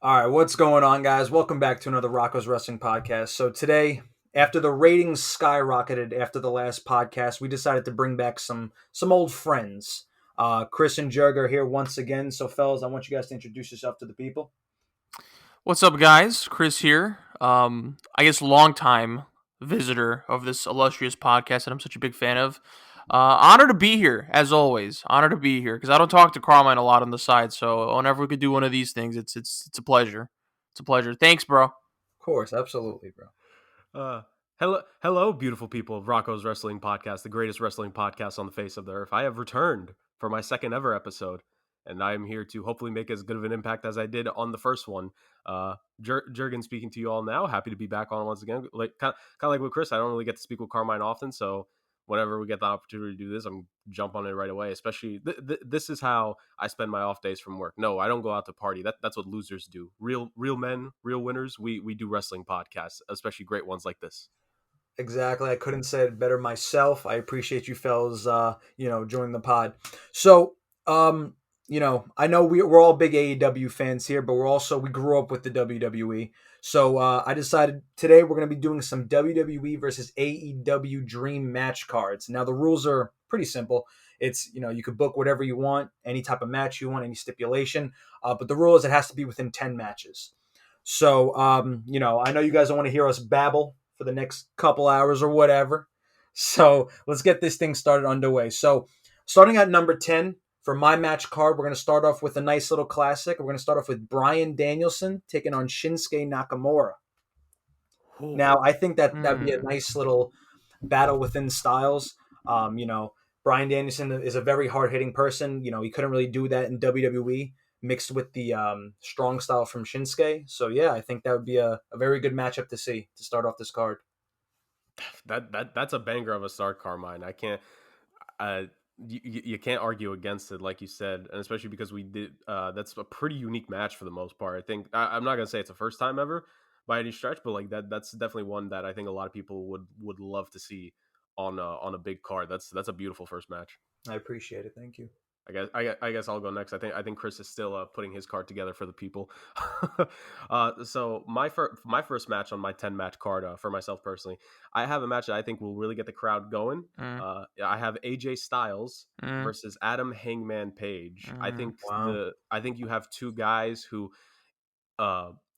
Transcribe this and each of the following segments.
All right, what's going on, guys? Welcome back to another Rocco's Wrestling Podcast. So today, after the ratings skyrocketed after the last podcast, we decided to bring back some old friends. Chris and Jurgen are here once again. So, fellas, I want you guys to introduce yourself to the people. What's up, guys? Chris here. I guess longtime visitor of this illustrious podcast that I'm such a big fan of. Honor to be here, as always. Honor to be here because I don't talk to Carmine a lot on the side. So whenever we could do one of these things, it's a pleasure. It's a pleasure. Thanks, bro. Of course, absolutely, bro. Hello, beautiful people of Rocco's Wrestling Podcast, the greatest wrestling podcast on the face of the earth. I have returned for my second ever episode, and I am here to hopefully make as good of an impact as I did on the first one. Jurgen speaking to you all now. Happy to be back on once again. Like kind of like with Chris, I don't really get to speak with Carmine often, so whenever we get the opportunity to do this, I'm jump on it right away. Especially this is how I spend my off days from work. No, I don't go out to party. That's what losers do. Real men, real winners. We do wrestling podcasts, especially great ones like this. Exactly. I couldn't say it better myself. I appreciate you fellas, joining the pod. So, I know we're all big AEW fans here, but we grew up with the WWE. So I decided today we're going to be doing some WWE versus AEW Dream Match cards. Now the rules are pretty simple. It's you could book whatever you want, any type of match you want, any stipulation. But the rule is it has to be within 10 matches. So I know you guys don't want to hear us babble for the next couple hours or whatever. So let's get this thing started underway. So starting at number 10 for my match card, we're going to start off with a nice little classic. We're going to start off with Bryan Danielson taking on Shinsuke Nakamura. Ooh. Now, I think that'd be a nice little battle within styles. Bryan Danielson is a very hard-hitting person. He couldn't really do that in WWE mixed with the strong style from Shinsuke. So, yeah, I think that would be a very good matchup to see to start off this card. That's a banger of a start, Carmine. I can't you can't argue against it, like you said, and especially because we did that's a pretty unique match for the most part. I think I'm not gonna say it's a first time ever by any stretch, but like that's definitely one that I think a lot of people would love to see on a big card. That's a beautiful first match. I appreciate it. Thank you. I guess I'll go next. I think Chris is still putting his card together for the people. So my first match on my 10 match card for myself personally, I have a match that I think will really get the crowd going. I have AJ Styles versus Adam Hangman Page. Wow. I think you have two guys who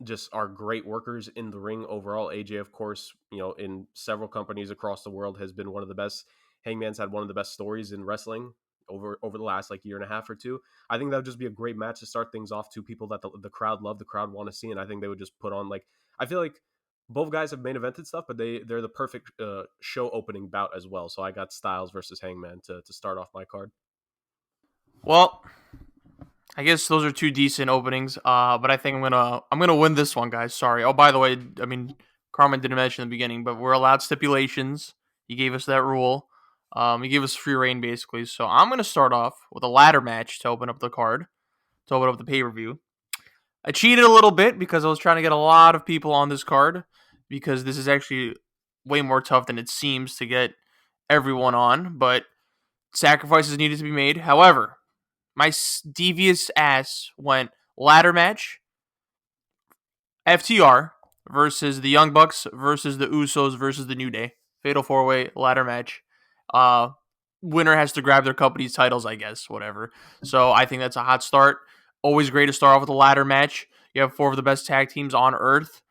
just are great workers in the ring overall. AJ, of course, in several companies across the world has been one of the best. Hangman's had one of the best stories in wrestling over the last like year and a half or two. I think that would just be a great match to start things off. Two people that the crowd love, the crowd want to see, and I think they would just put on like, I feel like both guys have main evented stuff, but they're the perfect show opening bout as well. So I got Styles versus Hangman to start off my card. Well, I guess those are two decent openings. But I think I'm gonna win this one, guys. Sorry. Oh, by the way, I mean Carmen didn't mention in the beginning, but we're allowed stipulations. He gave us that rule. He gave us free reign basically. So I'm gonna start off with a ladder match to open up the card, to open up the pay-per-view. I cheated a little bit because I was trying to get a lot of people on this card because this is actually way more tough than it seems to get everyone on, but sacrifices needed to be made. However, my devious ass went ladder match, FTR versus the Young Bucks versus the Usos versus the New Day. Fatal 4-way ladder match. Winner has to grab their company's titles, I guess, whatever. So I think that's a hot start. Always great to start off with a ladder match. You have four of the best tag teams on earth.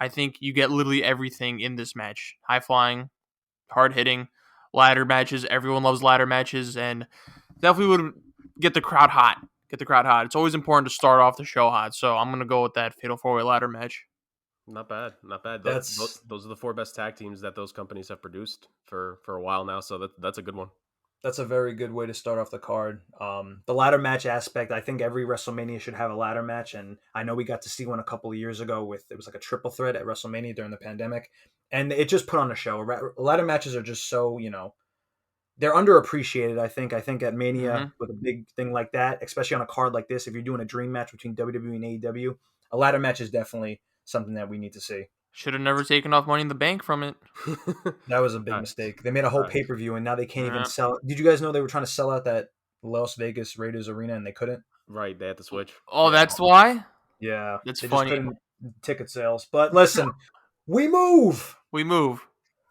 I think you get literally everything in this match. High flying, hard hitting, ladder matches. Everyone loves ladder matches, and definitely would get the crowd hot. It's always important to start off the show hot. So I'm gonna go with that fatal 4-way ladder match. Not bad, not bad. That's Those are the four best tag teams that those companies have produced for a while now. So that's a good one. That's a very good way to start off the card. The ladder match aspect, I think every WrestleMania should have a ladder match, and I know we got to see one a couple of years ago it was like a triple threat at WrestleMania during the pandemic, and it just put on a show. Ladder matches are just so they're underappreciated. I think at Mania with a big thing like that, especially on a card like this, if you're doing a dream match between WWE and AEW, a ladder match is definitely something that we need to see. Should have never taken off Money in the Bank from it. That was a big Nice. mistake. They made a whole Nice. pay-per-view and now they can't even Yeah. sell. Did you guys know they were trying to sell out that Las Vegas Raiders arena and they couldn't? Right, they had to switch. Oh, Yeah. that's why? Yeah, That's they just funny. couldn't ticket sales. But listen, we move. We move.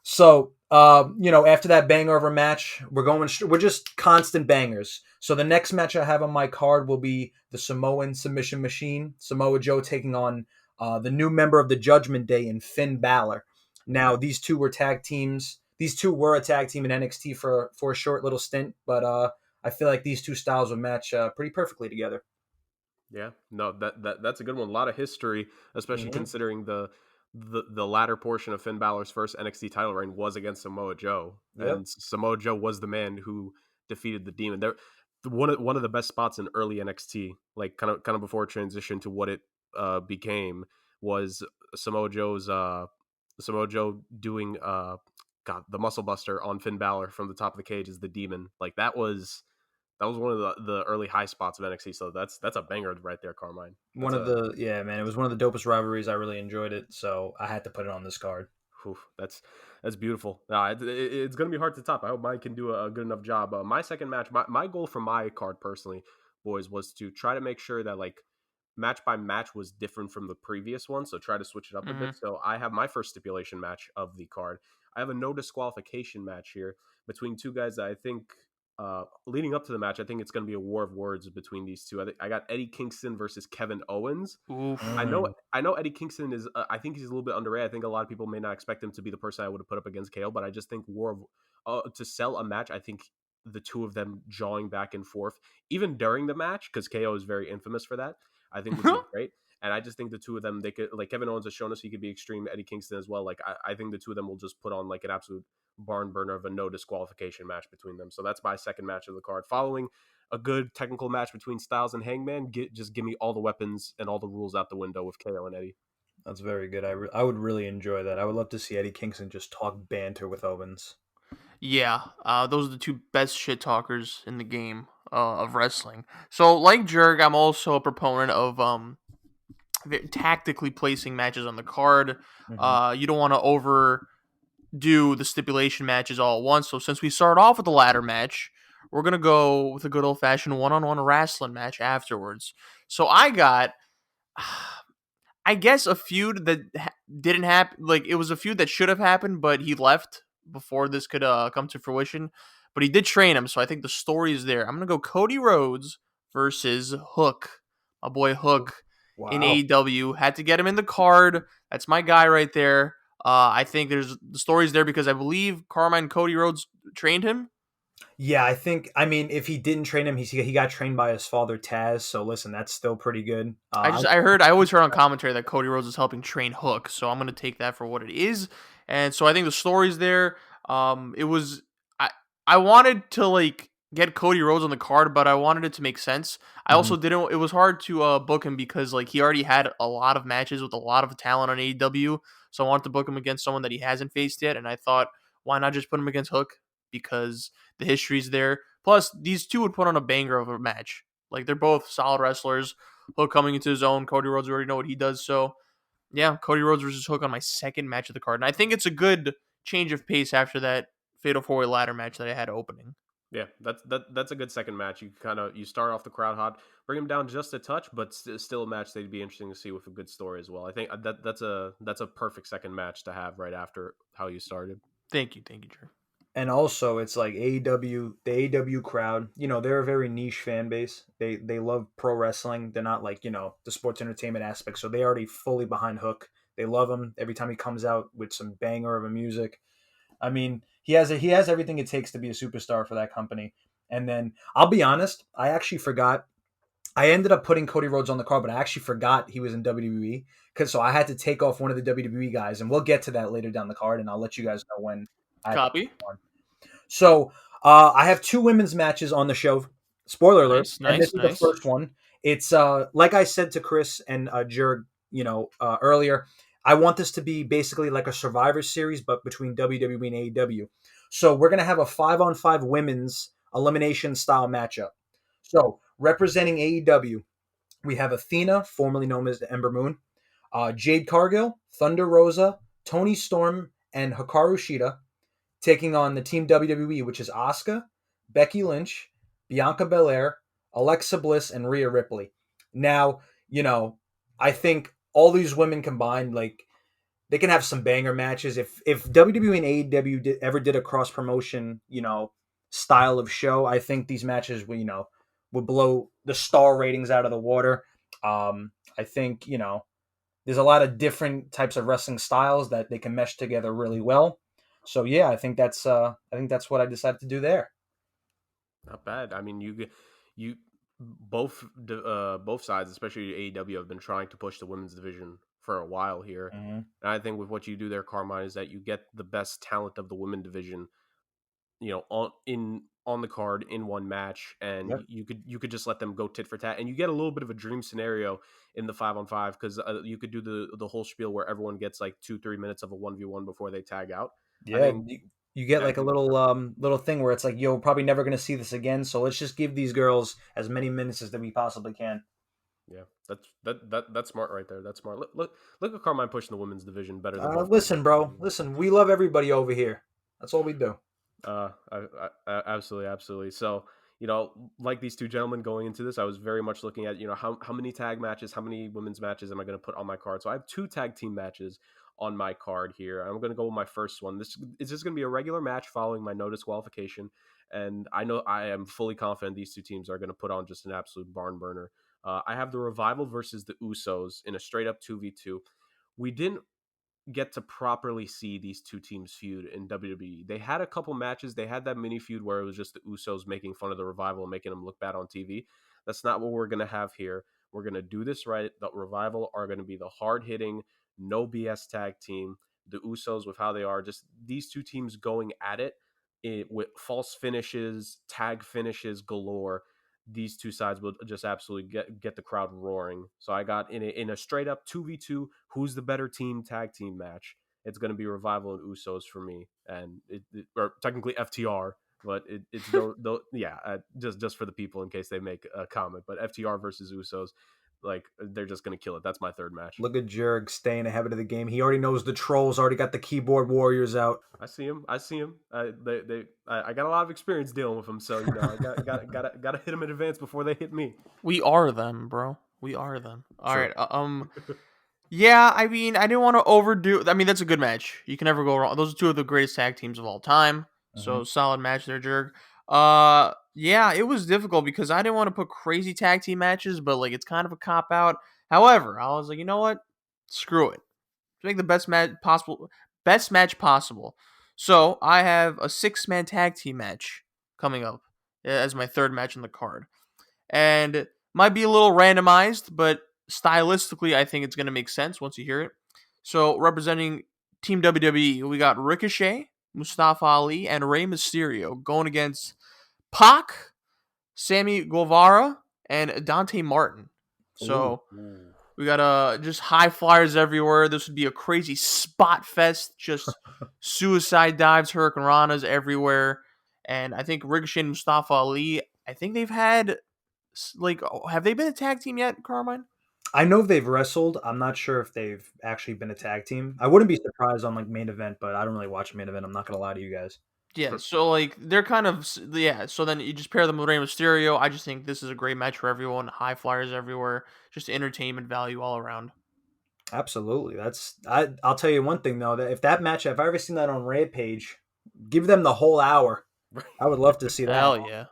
So, after that banger of a match, we're just constant bangers. So the next match I have on my card will be the Samoan Submission Machine, Samoa Joe taking on the new member of the Judgment Day in Finn Balor. Now, these two were tag teams. These two were a tag team in NXT for a short little stint, but I feel like these two styles would match pretty perfectly together. Yeah, no, that's a good one. A lot of history, especially Hmm. considering the latter portion of Finn Balor's first NXT title reign was against Samoa Joe, Yep. and Samoa Joe was the man who defeated the Demon. There, one of the best spots in early NXT, like kind of before transition to what it became, was Samoa Joe's Samoa Joe doing God, the Muscle Buster on Finn Balor from the top of the cage as the Demon. Like that was one of the early high spots of NXT. So that's a banger right there, Carmine. One of the yeah, man, it was one of the dopest rivalries. I really enjoyed it, so I had to put it on this card. Whew, that's beautiful. Nah, it's gonna be hard to top. I hope mine can do a good enough job. My second match, my goal for my card personally, boys, was to try to make sure that like match by match was different from the previous one. So try to switch it up a Hmm. bit. So I have my first stipulation match of the card. I have a no disqualification match here between two guys that I think leading up to the match, I think it's going to be a war of words between these two. I got Eddie Kingston versus Kevin Owens. Oof. I know Mm. I know Eddie Kingston is. I think he's a little bit underrated. I think a lot of people may not expect him to be the person I would have put up against KO, but I just think War of to sell a match. I think the two of them jawing back and forth, even during the match, because KO is very infamous for that. I think would be great. And I just think the two of them, they could like Kevin Owens has shown us he could be extreme. Eddie Kingston as well. Like I think the two of them will just put on like an absolute barn burner of a no disqualification match between them. So that's my second match of the card. Following a good technical match between Styles and Hangman, just give me all the weapons and all the rules out the window with KO and Eddie. That's very good. I would really enjoy that. I would love to see Eddie Kingston just talk banter with Owens. Yeah, those are the two best shit talkers in the game of wrestling. So, like Jurg, I'm also a proponent of tactically placing matches on the card. Hmm. You don't want to overdo the stipulation matches all at once. So, since we start off with the ladder match, we're gonna go with a good old fashioned one-on-one wrestling match afterwards. So, I got I guess a feud that didn't happen. Like it was a feud that should have happened, but he left before this could come to fruition. But he did train him, so I think the story is there. I'm gonna go Cody Rhodes versus Hook, my boy Hook in Wow. AEW. Had to get him in the card. That's my guy right there. I think there's the story's there because I believe Carmine Cody Rhodes trained him. Yeah, I mean, if he didn't train him, he got trained by his father Taz. So listen, that's still pretty good. I always heard on commentary that Cody Rhodes is helping train Hook, so I'm gonna take that for what it is. And so I think the story's there. It was I wanted to like get Cody Rhodes on the card, but I wanted it to make sense. I Mhm. also didn't. It was hard to book him because like he already had a lot of matches with a lot of talent on AEW, so I wanted to book him against someone that he hasn't faced yet. And I thought, why not just put him against Hook because the history's there. Plus, these two would put on a banger of a match. Like they're both solid wrestlers. Hook coming into his own. Cody Rhodes, we already know what he does. So yeah, Cody Rhodes versus Hook on my second match of the card, and I think it's a good change of pace after that Fatal 4-Way ladder match that I had opening. Yeah, that's a good second match. You start off the crowd hot, bring them down just a touch, but still a match they'd be interesting to see with a good story as well. I think that's a perfect second match to have right after how you started. Thank you, Drew. And also, it's like AEW, the AEW crowd. They're a very niche fan base. They love pro wrestling. They're not like the sports entertainment aspect. So they already fully behind Hook. They love him every time he comes out with some banger of a music. I mean, he has everything it takes to be a superstar for that company. And then I'll be honest, I actually forgot. I ended up putting Cody Rhodes on the card, but I actually forgot he was in WWE because so I had to take off one of the WWE guys, and we'll get to that later down the card, and I'll let you guys know when I have to Copy. put one. So I have two women's matches on the show. Spoiler alert, Nice, and this nice, is the nice. first one. It's like I said to Chris and Jurg, earlier. I want this to be basically like a Survivor Series, but between WWE and AEW. So we're gonna have a 5-on-5 women's elimination style matchup. So representing AEW, we have Athena, formerly known as the Ember Moon, Jade Cargill, Thunder Rosa, Tony Storm, and Hikaru Shida taking on the Team WWE, which is Asuka, Becky Lynch, Bianca Belair, Alexa Bliss, and Rhea Ripley. Now, I think all these women combined, like they can have some banger matches. If WWE and AEW ever did a cross promotion, style of show, I think these matches would would blow the star ratings out of the water. I think there's a lot of different types of wrestling styles that they can mesh together really well. So yeah, I think that's what I decided to do there. Not bad. I mean, you both sides, especially AEW, have been trying to push the women's division for a while here. Mm-hmm. And I think with what you do there, Carmine, is that you get the best talent of the women division, on the card in one match, and Yep. you could just let them go tit for tat, and you get a little bit of a dream scenario in the 5-on-5 because you could do the whole spiel where everyone gets like 2-3 minutes of a 1v1 before they tag out. I Yeah, think you get I like a think little thing where it's like, yo, probably never gonna see this again. So let's just give these girls as many minutes as that we possibly can. Yeah, that's smart right there. That's smart. Look at Carmine pushing the women's division better than both guys Listen, mentioned. bro. Listen, we love everybody over here. That's all we do. Absolutely, absolutely. So, like these two gentlemen going into this, I was very much looking at, how many tag matches, how many women's matches am I going to put on my card? So I have two tag team matches on my card here. I'm going to go with my first one. This is just going to be a regular match following my no disqualification, and I know I am fully confident these two teams are going to put on just an absolute barn burner. I have the Revival versus the Usos in a straight up 2v2. We didn't get to properly see these two teams feud in WWE. They had a couple matches. They had that mini feud where it was just the Usos making fun of the Revival and making them look bad on TV. That's not what we're going to have here. We're going to do this right. The Revival are going to be the hard hitting, no BS tag team. The Usos, with how they are, just these two teams going at it with false finishes, tag finishes galore. These two sides will just absolutely get the crowd roaring. So I got in a straight up 2v2, who's the better team tag team match. It's going to be Revival and Usos for me, and or technically FTR, but it's yeah, just for the people in case they make a comment. But FTR versus Usos, like they're just going to kill it. That's my third match. Look at Jurg staying ahead of the game. He already knows the trolls. Already got the keyboard warriors out. I see him. I see him. I got a lot of experience dealing with them, so I gotta hit them in advance before they hit me. We are them, bro. We are them. All True. right. Yeah, I mean, I didn't want to overdo. I mean, that's a good match. You can never go wrong. Those are two of the greatest tag teams of all time. Mm-hmm. So solid match there, Jurg. Yeah, it was difficult because I didn't want to put crazy tag team matches, but like it's kind of a cop out. However, I was like, you know what? Screw it. Make the best match possible. Best match possible. So I have a 6-man tag team match coming up as my third match on the card, and might be a little randomized, but stylistically, I think it's going to make sense once you hear it. So, representing Team WWE, we got Ricochet, Mustafa Ali, and Rey Mysterio going against Pac, Sammy Guevara, and Dante Martin. Ooh. So, we got just high flyers everywhere. This would be a crazy spot fest, just suicide dives, hurricane ranas everywhere. And I think Ricochet and Mustafa Ali, I think they've had like, have they been a tag team yet, Carmine? I know they've wrestled. I'm not sure if they've actually been a tag team. I wouldn't be surprised on like main event, but I don't really watch main event. I'm not gonna lie to you guys. Yeah, so like they're kind of yeah. So then you just pair them with Rey Mysterio. I just think this is a great match for everyone. High flyers everywhere, just entertainment value all around. Absolutely. I'll tell you one thing though, that if that match, if I ever seen that on Rampage, give them the whole hour. I would love to see that. Hell yeah.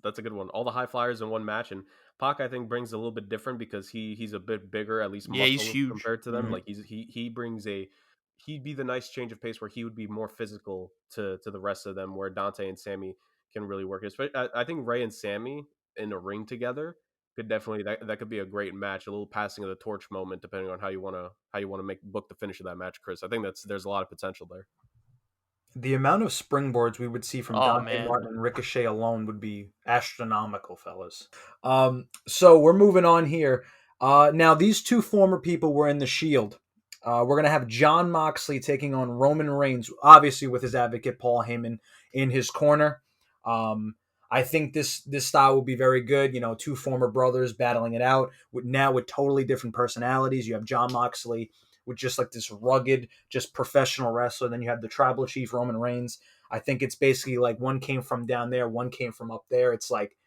That's a good one. All the high flyers in one match, and Pac I think brings a little bit different because he's a bit bigger, at least Yeah, he's muscle huge. compared to them. Mhm. Like he brings he'd be the nice change of pace where he would be more physical to the rest of them, where Dante and Sammy can really work. I think Ray and Sammy in a ring together could definitely that could be a great match, a little passing of the torch moment, depending on how you want to make book the finish of that match, Chris. I think there's a lot of potential there. The amount of springboards we would see from Oh Dante man. Martin and Ricochet alone would be astronomical, fellas. So we're moving on here. Now these two former people were in the Shield. We're gonna have John Moxley taking on Roman Reigns, obviously with his advocate Paul Heyman in his corner. Um, I think this style will be very good. Two former brothers battling it out with totally different personalities. You have John Moxley with just like this rugged, just professional wrestler. Then you have the tribal chief Roman Reigns. I think it's basically like one came from down there, one came from up there. It's like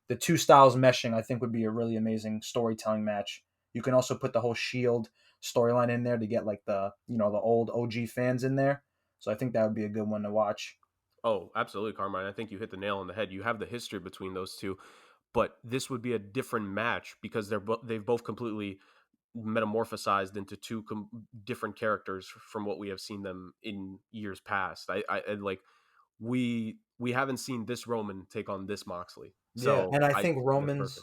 the two styles meshing. I think would be a really amazing storytelling match. You can also put the whole Shield storyline in there to get like the the old OG fans in there. So I think that would be a good one to watch. Oh, absolutely, Carmine. I think you hit the nail on the head. You have the history between those two, but this would be a different match because they've both completely metamorphosized into two different characters from what we have seen them in years past. I like we haven't seen this Roman take on this Moxley, Yeah, so and I I think think that's perfect. Roman's.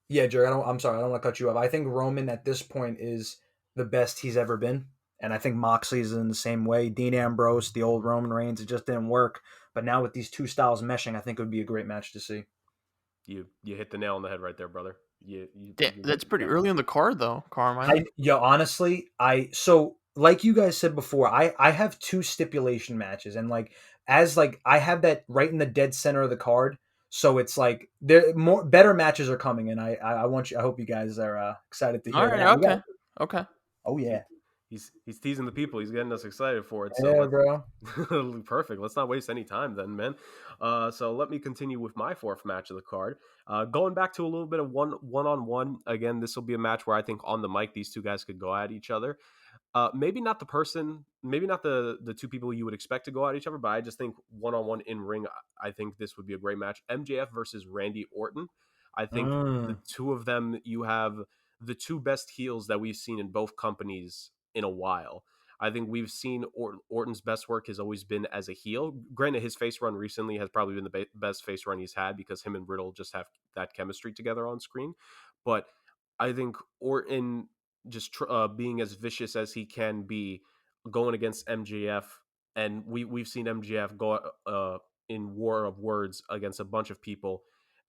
Yeah, Jerry. I'm sorry. I don't want to cut you off. I think Roman at this point is the best he's ever been, and I think Moxley's in the same way. Dean Ambrose, the old Roman Reigns, it just didn't work. But now with these two styles meshing, I think it would be a great match to see. You hit the nail on the head right there, brother. That's pretty Got early in the card, though, Carmine. Honestly, so like you guys said before, I have two stipulation matches, and like I have that right in the dead center of the card. So it's like there more better matches are coming, and I want you. I hope you guys are excited to All hear right, that. We got. okay. Oh he, yeah, he's teasing the people. He's getting us excited for it. So yeah, bro. perfect. Let's not waste any time then, man. So let me continue with my fourth match of the card. Going back to a little bit of one on one. Again, this will be a match where I think on the mic these two guys could go at each other. Maybe not maybe not the two people you would expect to go at each other, but I just think one on one in ring, I think this would be a great match. MJF versus Randy Orton. I think the Mm. two of them, you have the two best heels that we've seen in both companies in a while. I think we've seen Orton's best work has always been as a heel. Granted, his face run recently has probably been the best face run he's had because him and Riddle just have that chemistry together on screen. But I think Orton just being as vicious as he can be going against MJF, and we've seen MJF go in war of words against a bunch of people,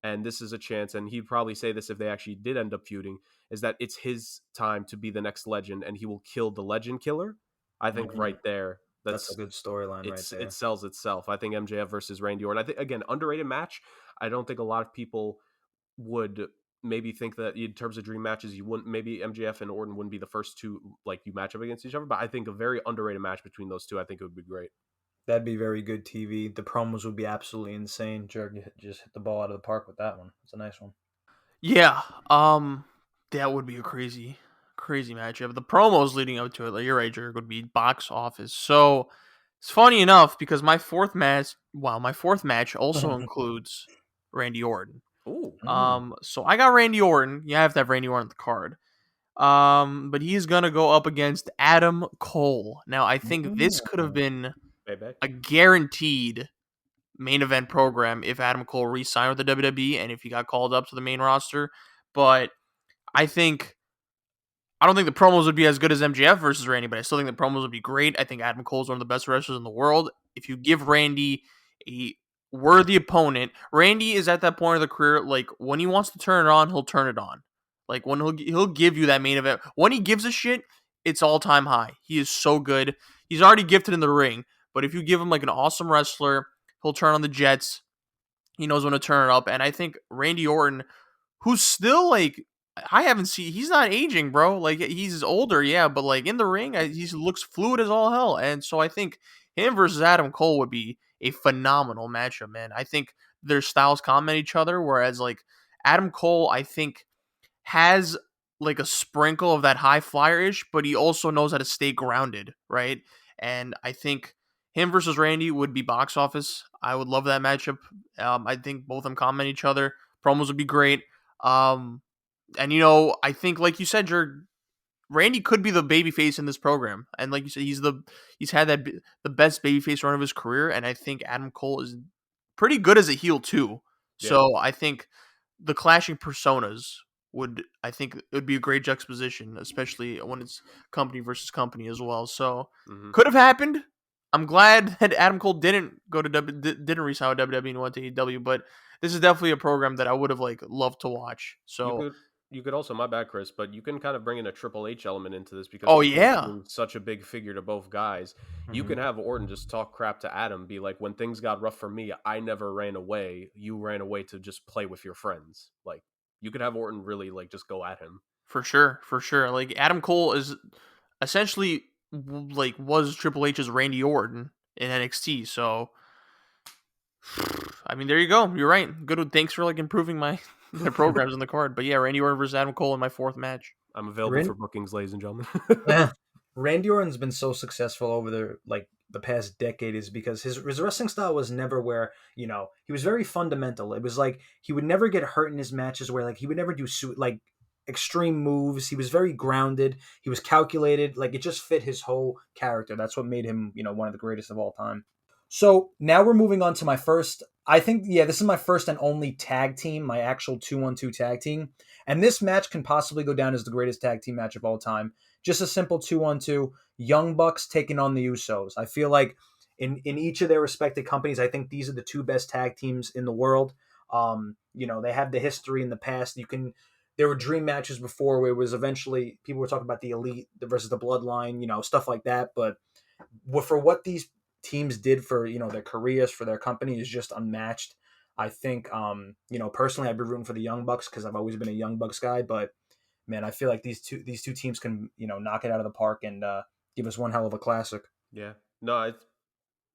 and this is a chance, and he'd probably say this if they actually did end up feuding, is that it's his time to be the next legend, and he will kill the legend killer. I think Mm. right there, That's a good storyline right it there. sells itself. I think MJF versus Randy Orton. I think again underrated match. I don't think a lot of people would maybe think that in terms of dream matches, you wouldn't maybe MJF and Orton wouldn't be the first two like you match up against each other. But I think a very underrated match between those two, I think it would be great. That'd be very good TV. The promos would be absolutely insane. Jurgen just hit the ball out of the park with that one. It's a nice one. Yeah, that would be a crazy matchup. The promos leading up to it, like you're right, Jerk, would be box office. So it's funny enough because my fourth match also includes Randy Orton. Ooh, Mm. So I got Randy Orton. You have to have Randy Orton on the card. But he's gonna go up against Adam Cole. Now I think this could have Mm. been baby. a guaranteed main event program if Adam Cole re-signed with the WWE and if he got called up to the main roster. But I think I don't think the promos would be as good as MJF versus Randy, but I still think the promos would be great. I think Adam Cole's one of the best wrestlers in the world. If you give Randy a worthy opponent, Randy is at that point of the career, like when he wants to turn it on, he'll turn it on. Like when he'll give you that main event. When he gives a shit, it's all time high. He is so good. He's already gifted in the ring, but if you give him like an awesome wrestler, he'll turn on the jets. He knows when to turn it up, and I think Randy Orton, who's still like I haven't seen. He's not aging, bro. Like he's older, yeah, but like in the ring, he looks fluid as all hell. And so I think him versus Adam Cole would be a phenomenal matchup, man. I think their styles complement each other. Whereas like Adam Cole, I think has like a sprinkle of that high flyer ish, but he also knows how to stay grounded, right? And I think him versus Randy would be box office. I would love that matchup. I think both of them complement each other. Promos would be great. And I think like you said, Randy could be the babyface in this program, and like you said, he's had the best babyface run of his career, and I think Adam Cole is pretty good as a heel too. Yeah. So I think the clashing personas I think it would be a great juxtaposition, especially when it's company versus company as well. So Mm-hmm. could have happened. I'm glad that Adam Cole didn't didn't resign with WWE and went to AEW, but this is definitely a program that I would have like loved to watch. You So, could you could also, my bad, Chris, but you can kind of bring in a Triple H element into this because oh Triple H yeah, being such a big figure to both guys. You Mhm. can have Orton just talk crap to Adam, be like, when things got rough for me, I never ran away. You ran away to just play with your friends. Like you could have Orton really like just go at him. for sure, for sure. Like Adam Cole is essentially like was Triple H's Randy Orton in NXT. So, I mean, there you go. You're right. Good. Thanks for like improving my my programs on the card. But yeah, Randy Orton versus Adam Cole in my fourth match. I'm available Ran- for bookings, ladies and gentlemen. eh, Randy Orton's been so successful over the past decade is because his wrestling style was never where he was very fundamental. It was like he would never get hurt in his matches where like he would never do like extreme moves. He was very grounded. He was calculated. Like it just fit his whole character. That's what made him one of the greatest of all time. So now we're moving on to my first. I think this is my first and only tag team, my actual 2-on-2 tag team, and this match can possibly go down as the greatest tag team match of all time. Just a simple 2-on-2, Young Bucks taking on the Usos. I feel like in each of their respective companies, I think these are the two best tag teams in the world. They have the history in the past. There were dream matches before where it was eventually people were talking about the Elite versus the Bloodline, stuff like that. But for what these teams did for their careers, for their company, is just unmatched. I think personally I'd be rooting for the Young Bucks because I've always been a Young Bucks guy, but man, I feel like these two teams can knock it out of the park and give us one hell of a classic. Yeah. No,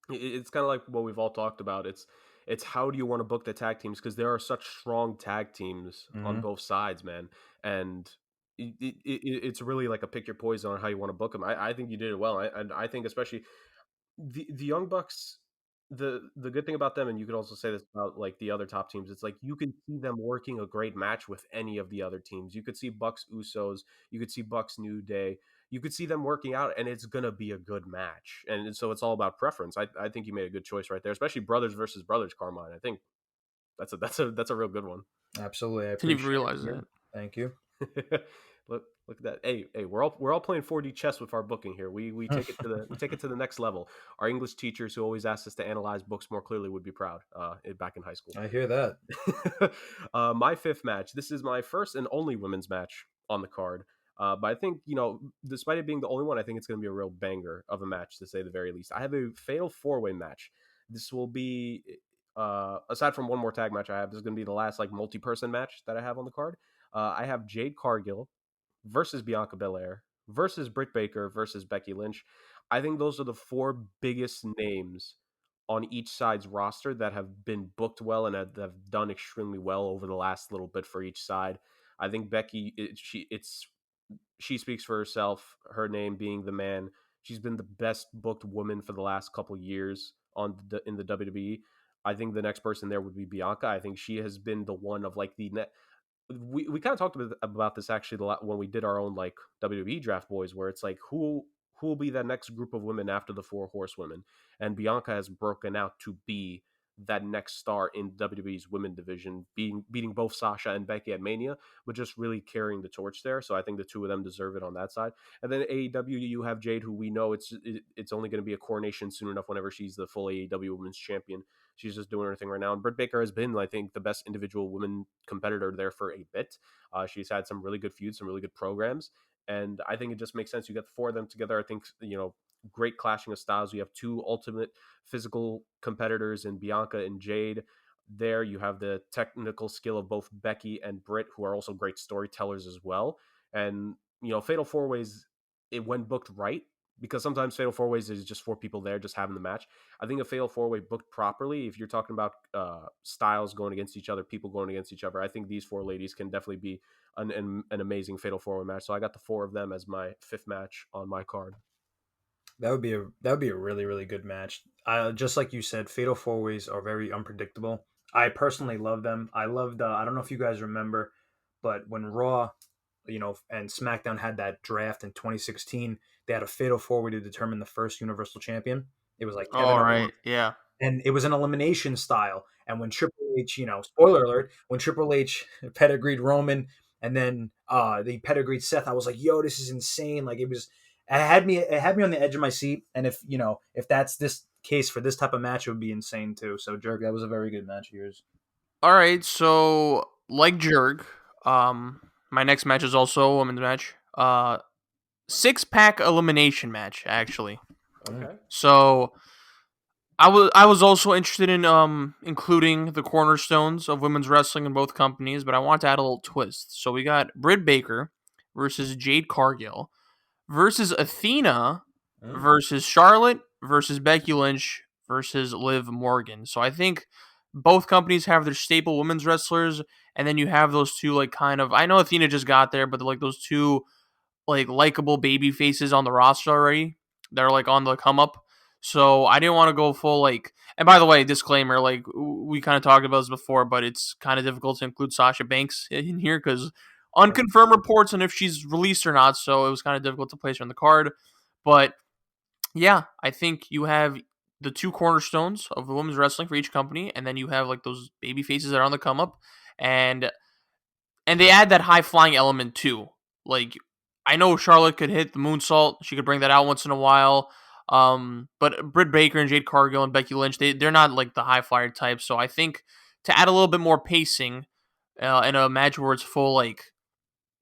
it's kind of like what we've all talked about. It's how do you want to book the tag teams, because there are such strong tag teams on Mm-hmm. both sides, man, and it's really like a pick your poison on how you want to book them. I think you did it well. I think especially the Young Bucks. The good thing about them, and you could also say this about like the other top teams, it's like you can see them working a great match with any of the other teams. You could see Bucks Usos, you could see Bucks New Day, you could see them working out, and it's gonna be a good match. And so it's all about preference. I think you made a good choice right there, especially brothers versus brothers, Carmine. I think that's a real good one. Absolutely, I Didn't even appreciate realize it. that. Thank you. Look at that. Hey, we're all playing 4D chess with our booking here. We take it to the next level. Our English teachers who always asked us to analyze books more clearly would be proud. Back in high school. I hear that. My fifth match. This is my first and only women's match on the card. But I think, despite it being the only one, I think it's going to be a real banger of a match, to say the very least. I have a fatal 4-way match. This will be, aside from one more tag match I have, this is going to be the last like multi-person match that I have on the card. I have Jade Cargill versus Bianca Belair versus Britt Baker versus Becky Lynch. I think those are the four biggest names on each side's roster that have been booked well and have done extremely well over the last little bit for each side. I think Becky, she speaks for herself. Her name being the man, she's been the best booked woman for the last couple years in the WWE. I think the next person there would be Bianca. I think she has been the one of like we kind of talked about this actually when we did our own like WWE draft boys, where it's like who will be that next group of women after the four horsewomen, and Bianca has broken out to be that next star in WWE's women division, beating both Sasha and Becky at Mania, but just really carrying the torch there. So I think the two of them deserve it on that side. And then AEW, you have Jade, who we know it's only going to be a coronation soon enough whenever she's the full AEW Women's Champion. She's just doing her thing right now. And Britt Baker has been, I think, the best individual women competitor there for a bit. She's had some really good feuds, some really good programs. And I think it just makes sense. You get the four of them together. I think, great clashing of styles. You have two ultimate physical competitors in Bianca and Jade. There you have the technical skill of both Becky and Britt, who are also great storytellers as well. And, Fatal 4-Ways, when booked right, because sometimes Fatal 4-Ways is just four people there just having the match. I think a Fatal 4-Way booked properly, if you're talking about styles going against each other, people going against each other, I think these four ladies can definitely be an amazing Fatal 4-Way match. So I got the four of them as my fifth match on my card. That would be a really really good match. Just like you said, Fatal 4-Ways are very unpredictable. I personally love them. I loved. I don't know if you guys remember, but when Raw, and SmackDown had that draft in 2016, they had a Fatal 4-Way to determine the first Universal Champion. It was like Kevin All Owens, right, yeah. and it was an elimination style. And when Triple H, spoiler alert, when Triple H pedigreed Roman and then the pedigreed Seth, I was like, yo, this is insane. Like it had me on the edge of my seat. And if that's this case for this type of match, it would be insane too. So Jerk, that was a very good match of yours. All right, so like Jurg, my next match is also a women's match. 6-pack elimination match, actually. Okay. So I was also interested in including the cornerstones of women's wrestling in both companies, but I want to add a little twist. So we got Britt Baker versus Jade Cargill versus Athena versus Charlotte versus Becky Lynch versus Liv Morgan. So I think both companies have their staple women's wrestlers, and then you have those two like kind of, I know Athena just got there, but they're like those two like likable baby faces on the roster already. They're like on the come up. So I didn't want to go full like. And by the way, disclaimer: like we kind of talked about this before, but it's kind of difficult to include Sasha Banks in here because unconfirmed reports on if she's released or not. So it was kind of difficult to place her on the card. But yeah, I think you have the two cornerstones of the women's wrestling for each company, and then you have like those baby faces that are on the come up, and they add that high flying element too. Like I know Charlotte could hit the moonsault; she could bring that out once in a while. But Britt Baker and Jade Cargill and Becky Lynch, they're not like the high flyer type. So I think to add a little bit more pacing in a match where it's full like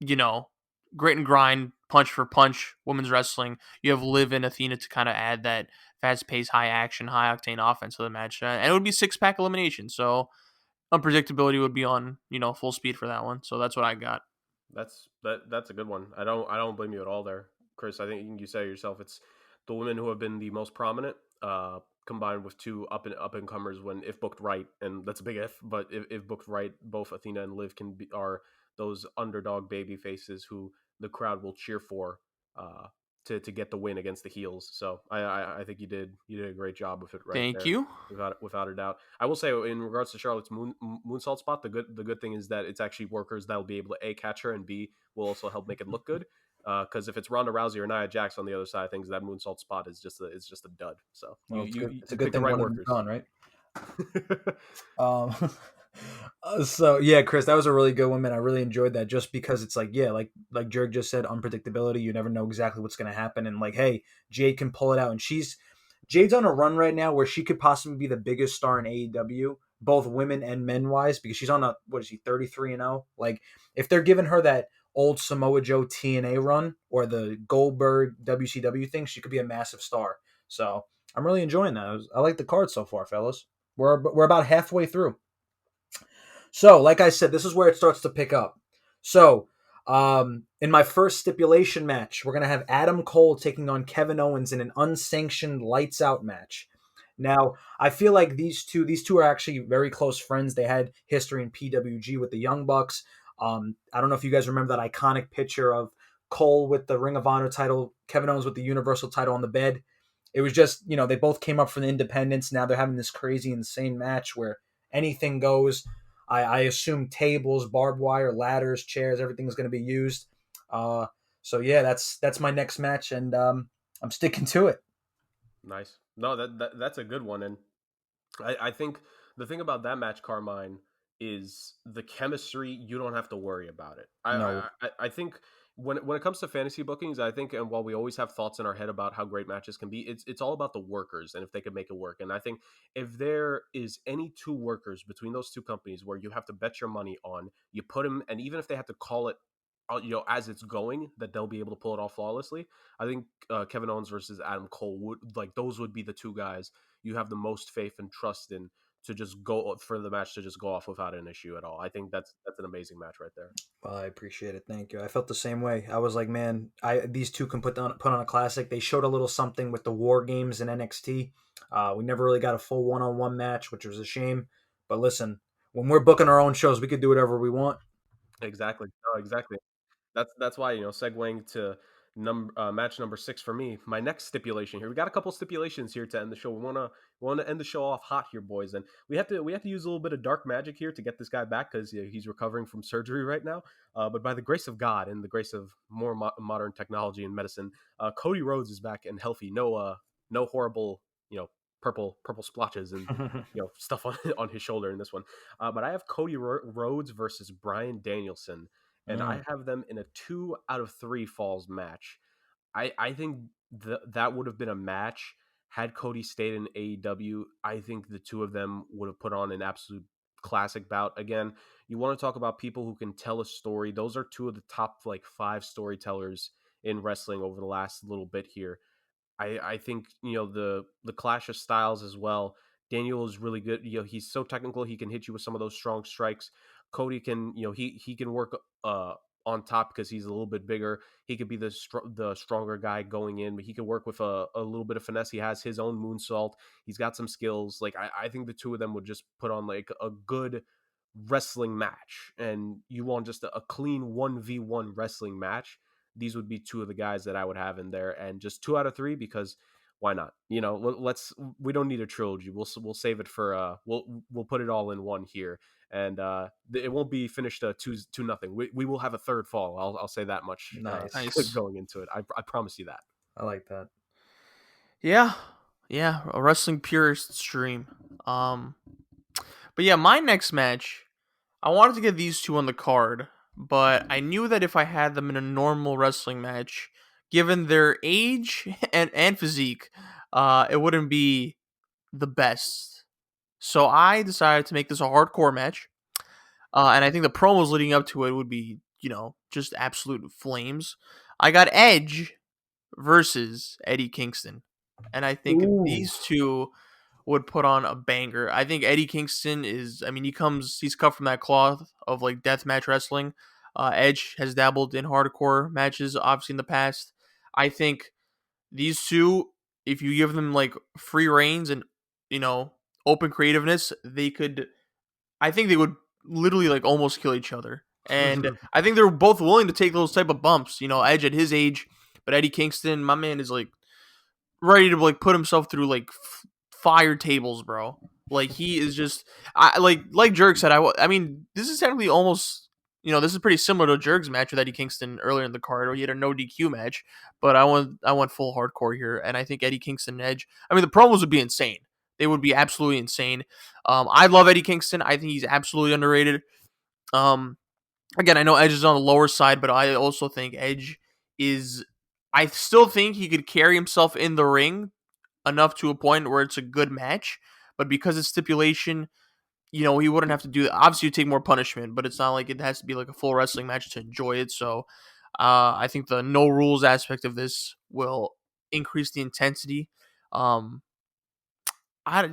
you know grit and grind, punch for punch, women's wrestling, you have Liv and Athena to kind of add that fast paced, high action, high octane offense to the match, and it would be 6-pack elimination. So unpredictability would be on full speed for that one. So that's what I got. That's a good one. I don't blame you at all there, Chris. I think you said it yourself. It's the women who have been the most prominent, combined with two up and comers when if booked right, and that's a big if, but if booked right, both Athena and Liv are those underdog baby faces who the crowd will cheer for, uh, to get the win against the heels. So I think you did a great job with it right Thank there. you. Without a doubt, I will say in regards to Charlotte's moonsault spot, the good thing is that it's actually workers that will be able to A, catch her, and B, will also help make it look good. Because if it's Ronda Rousey or Nia Jax on the other side of things, that moonsault spot is just a dud. So Well, it's good. It's a you good pick the thing right one of them's workers. gone, right? Um, so yeah, Chris, that was a really good one, man. I really enjoyed that just because it's like, yeah, like Jurg just said, unpredictability. You never know exactly what's going to happen, and like, hey, Jade can pull it out, and Jade's on a run right now where she could possibly be the biggest star in AEW, both women and men wise, because she's on a what is she 33-0? Like, if they're giving her that old Samoa Joe TNA run or the Goldberg WCW thing, she could be a massive star. So I'm really enjoying that. I like the card so far, fellas. We're about halfway through. So, like I said, this is where it starts to pick up. So, in my first stipulation match, we're gonna have Adam Cole taking on Kevin Owens in an unsanctioned lights out match. Now, I feel like these two are actually very close friends. They had history in PWG with the Young Bucks. I don't know if you guys remember that iconic picture of Cole with the Ring of Honor title, Kevin Owens with the Universal title on the bed. It was just, they both came up from the independents. Now they're having this crazy, insane match where anything goes. I assume tables, barbed wire, ladders, chairs, everything's going to be used. Uh, so yeah, that's my next match, and I'm sticking to it. Nice. No, that's a good one, and I think the thing about that match, Carmine, is the chemistry. You don't have to worry about it. No, I think when it comes to fantasy bookings, I think, and while we always have thoughts in our head about how great matches can be, it's all about the workers and if they can make it work. And I think if there is any two workers between those two companies where you have to bet your money on, you put them, and even if they have to call it, as it's going, that they'll be able to pull it off flawlessly. I think Kevin Owens versus Adam Cole those would be the two guys you have the most faith and trust in to just go for the match to just go off without an issue at all. I think that's an amazing match right there. well, I appreciate it. Thank you. I felt the same way. I was like, man, these two can put on a classic. They showed a little something with the War Games in NXT. We never really got a full one-on-one match, which was a shame. But listen, when we're booking our own shows, we could do whatever we want. Exactly. No, exactly. That's why segueing to match number 6 for me. My next stipulation here. We got a couple stipulations here to end the show. We wanna end the show off hot here, boys, and we have to use a little bit of dark magic here to get this guy back because he's recovering from surgery right now. But by the grace of God and the grace of more modern technology and medicine, Cody Rhodes is back and healthy. No horrible purple splotches and stuff on on his shoulder in this one. But I have Cody Rhodes versus Bryan Danielson, and I Mm. have them in a 2 out of 3 falls match. I think that would have been a match had Cody stayed in AEW. I think the two of them would have put on an absolute classic bout. Again, you want to talk about people who can tell a story. Those are two of the top like 5 storytellers in wrestling over the last little bit here. I think the clash of styles as well. Daniel is really good. He's so technical. He can hit you with some of those strong strikes. Cody can he can work on top because he's a little bit bigger. He could be the stronger guy going in, but he can work with a little bit of finesse. He has his own moonsault. He's got some skills. Like I think the two of them would just put on like a good wrestling match and you want just a clean 1v1 wrestling match, these would be two of the guys that I would have in there, and just 2 out of 3 because why not? Let's we don't need a trilogy. We'll save it for we'll put it all in one here, and it won't be finished 2-0. We will have a third fall. I'll say that much Nice. Nice. going into it. I promise you that. I like that. Yeah, yeah, a wrestling purist stream. But yeah, my next match, I wanted to get these two on the card, but I knew that if I had them in a normal wrestling match, given their age and physique, it wouldn't be the best. So I decided to make this a hardcore match, and I think the promos leading up to it would be, just absolute flames. I got Edge versus Eddie Kingston, and I think Ooh. these two would put on a banger. I think Eddie Kingston he's cut from that cloth of like deathmatch wrestling. Edge has dabbled in hardcore matches, obviously in the past. I think these two, if you give them like free reins and you know open creativeness, I think they would literally like almost kill each other. And I think they're both willing to take those type of bumps. Edge at his age, but Eddie Kingston, my man, is like ready to like put himself through like fire tables, bro. Like he is just, I like Jurg said. I mean, this is technically almost, this is pretty similar to Jurg's match with Eddie Kingston earlier in the card, where he had a no DQ match. But I went full hardcore here, and I think Eddie Kingston and Edge. I mean, the promos would be insane. They would be absolutely insane. I love Eddie Kingston. I think he's absolutely underrated. Um, Again, I know Edge is on the lower side, but I also think Edge is. I still think he could carry himself in the ring enough to a point where it's a good match. But because it's stipulation, he wouldn't have to do that. Obviously, you take more punishment, but it's not like it has to be like a full wrestling match to enjoy it. So I think the no rules aspect of this will increase the intensity. Um, I,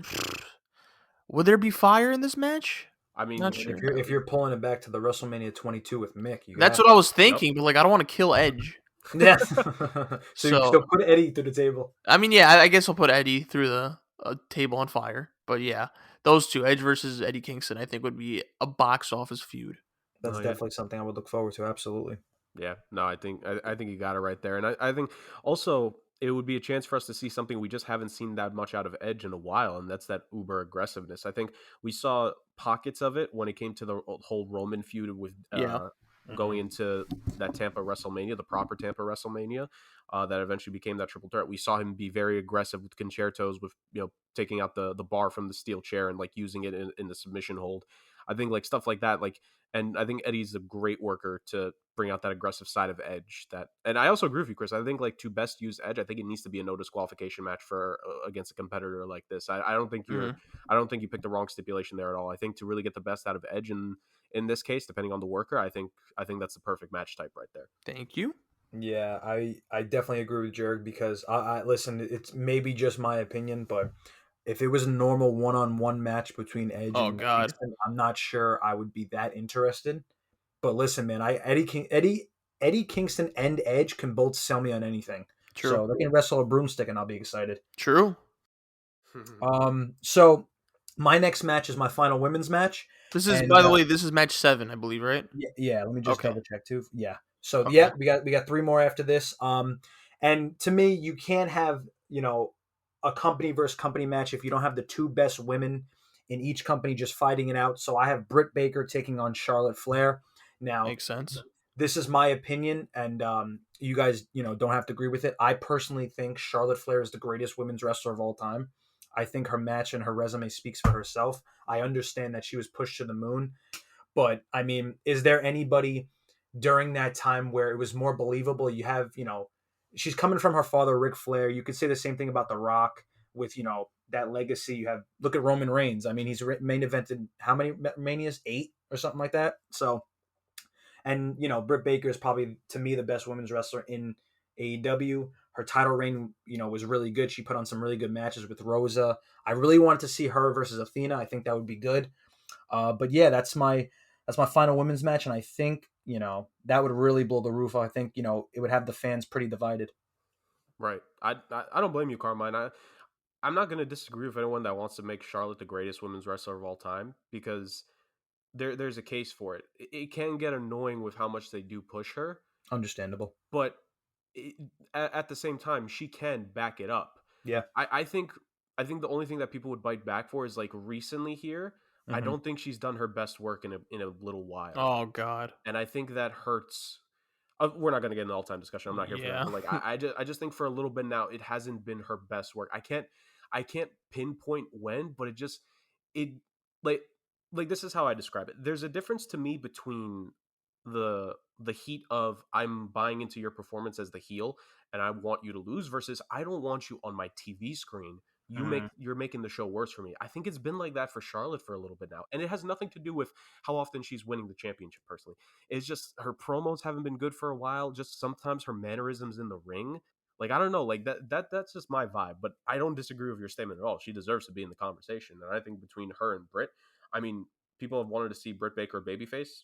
would there be fire in this match? I I Not mean, mean, sure. if you're pulling it back to the WrestleMania 22 with Mick, you That's got what I was yep. thinking, but like I don't want to kill Edge. it. Yeah. So you So still put Eddie through the table. I mean, yeah, I guess I'll put Eddie through the table on fire. But yeah, those two, Edge versus Eddie Kingston, I think would be a box office feud. That's Oh yeah. definitely something I would look forward to. Absolutely. Yeah, no, I think you got it right there, and I think also it would be a chance for us to see something we just haven't seen that much out of Edge in a while, and that's that uber aggressiveness. I think we saw pockets of it when it came to the whole Roman feud with Yeah. going into that Tampa WrestleMania, the proper Tampa WrestleMania, that eventually became that triple threat. We saw him be very aggressive with concertos, with taking out the bar from the steel chair and like using it in the submission hold. I think like stuff like that, like, and I think Eddie's a great worker to bring out that aggressive side of Edge. And I also agree with you, Chris. I think like to best use Edge, I think it needs to be a no disqualification match for against a competitor like this. I don't think Mhm. I don't think you picked the wrong stipulation there at all. I think to really get the best out of Edge in this case, depending on the worker, I think that's the perfect match type right there. Thank you. Yeah, I definitely agree with Jurg because I listen. It's maybe just my opinion, but if it was a normal one-on-one match between Edge Oh and God. Kingston, I'm not sure I would be that interested. But listen, man, Eddie Kingston and Edge can both sell me on anything. True. So they can wrestle a broomstick, and I'll be excited. True. So my next match is my final women's match, This is, and by the way, this is match 7, I believe, right? yeah, let me just Okay. double check too. Yeah. So Okay. yeah, we got 3 more after this. And to me, you can't have a company versus company match if you don't have the 2 best women in each company just fighting it out. So I have Britt Baker taking on Charlotte Flair. Now, Makes sense. this is my opinion, and you guys don't have to agree with it. I personally think Charlotte Flair is the greatest women's wrestler of all time. I think her match and her resume speaks for herself. I understand that she was pushed to the moon, but I mean, is there anybody during that time where it was more believable? You have, she's coming from her father, Ric Flair. You could say the same thing about The Rock with, that legacy. You have, look at Roman Reigns. I mean, he's main evented how many Manias? 8 or something like that. So, and, Britt Baker is probably, to me, the best women's wrestler in AEW. Her title reign, was really good. She put on some really good matches with Rosa. I really wanted to see her versus Athena. I think that would be good. But yeah, that's my final women's match, and I think that would really blow the roof. I think it would have the fans pretty divided. Right. I don't blame you, Carmine. I'm not going to disagree with anyone that wants to make Charlotte the greatest women's wrestler of all time because there's a case for it. It can get annoying with how much they do push her, Understandable. but it, at the same time, she can back it up. Yeah. I think the only thing that people would bite back for is like recently here. I Mm-hmm. don't think she's done her best work in a little while, Oh God. and I think that hurts. We're not going to get an all time discussion. I'm not here for that. Yeah. But like, I just think for a little bit now, it hasn't been her best work. I can't pinpoint when, but it like this is how I describe it. There's a difference to me between the heat of I'm buying into your performance as the heel and I want you to lose versus I don't want you on my TV screen. You're making the show worse for me. I think it's been like that for Charlotte for a little bit now. And it has nothing to do with how often she's winning the championship personally. It's just her promos haven't been good for a while. Just sometimes her mannerisms in the ring. Like I don't know, like that's just my vibe. But I don't disagree with your statement at all. She deserves to be in the conversation. And I think between her and Britt, I mean, people have wanted to see Britt Baker babyface.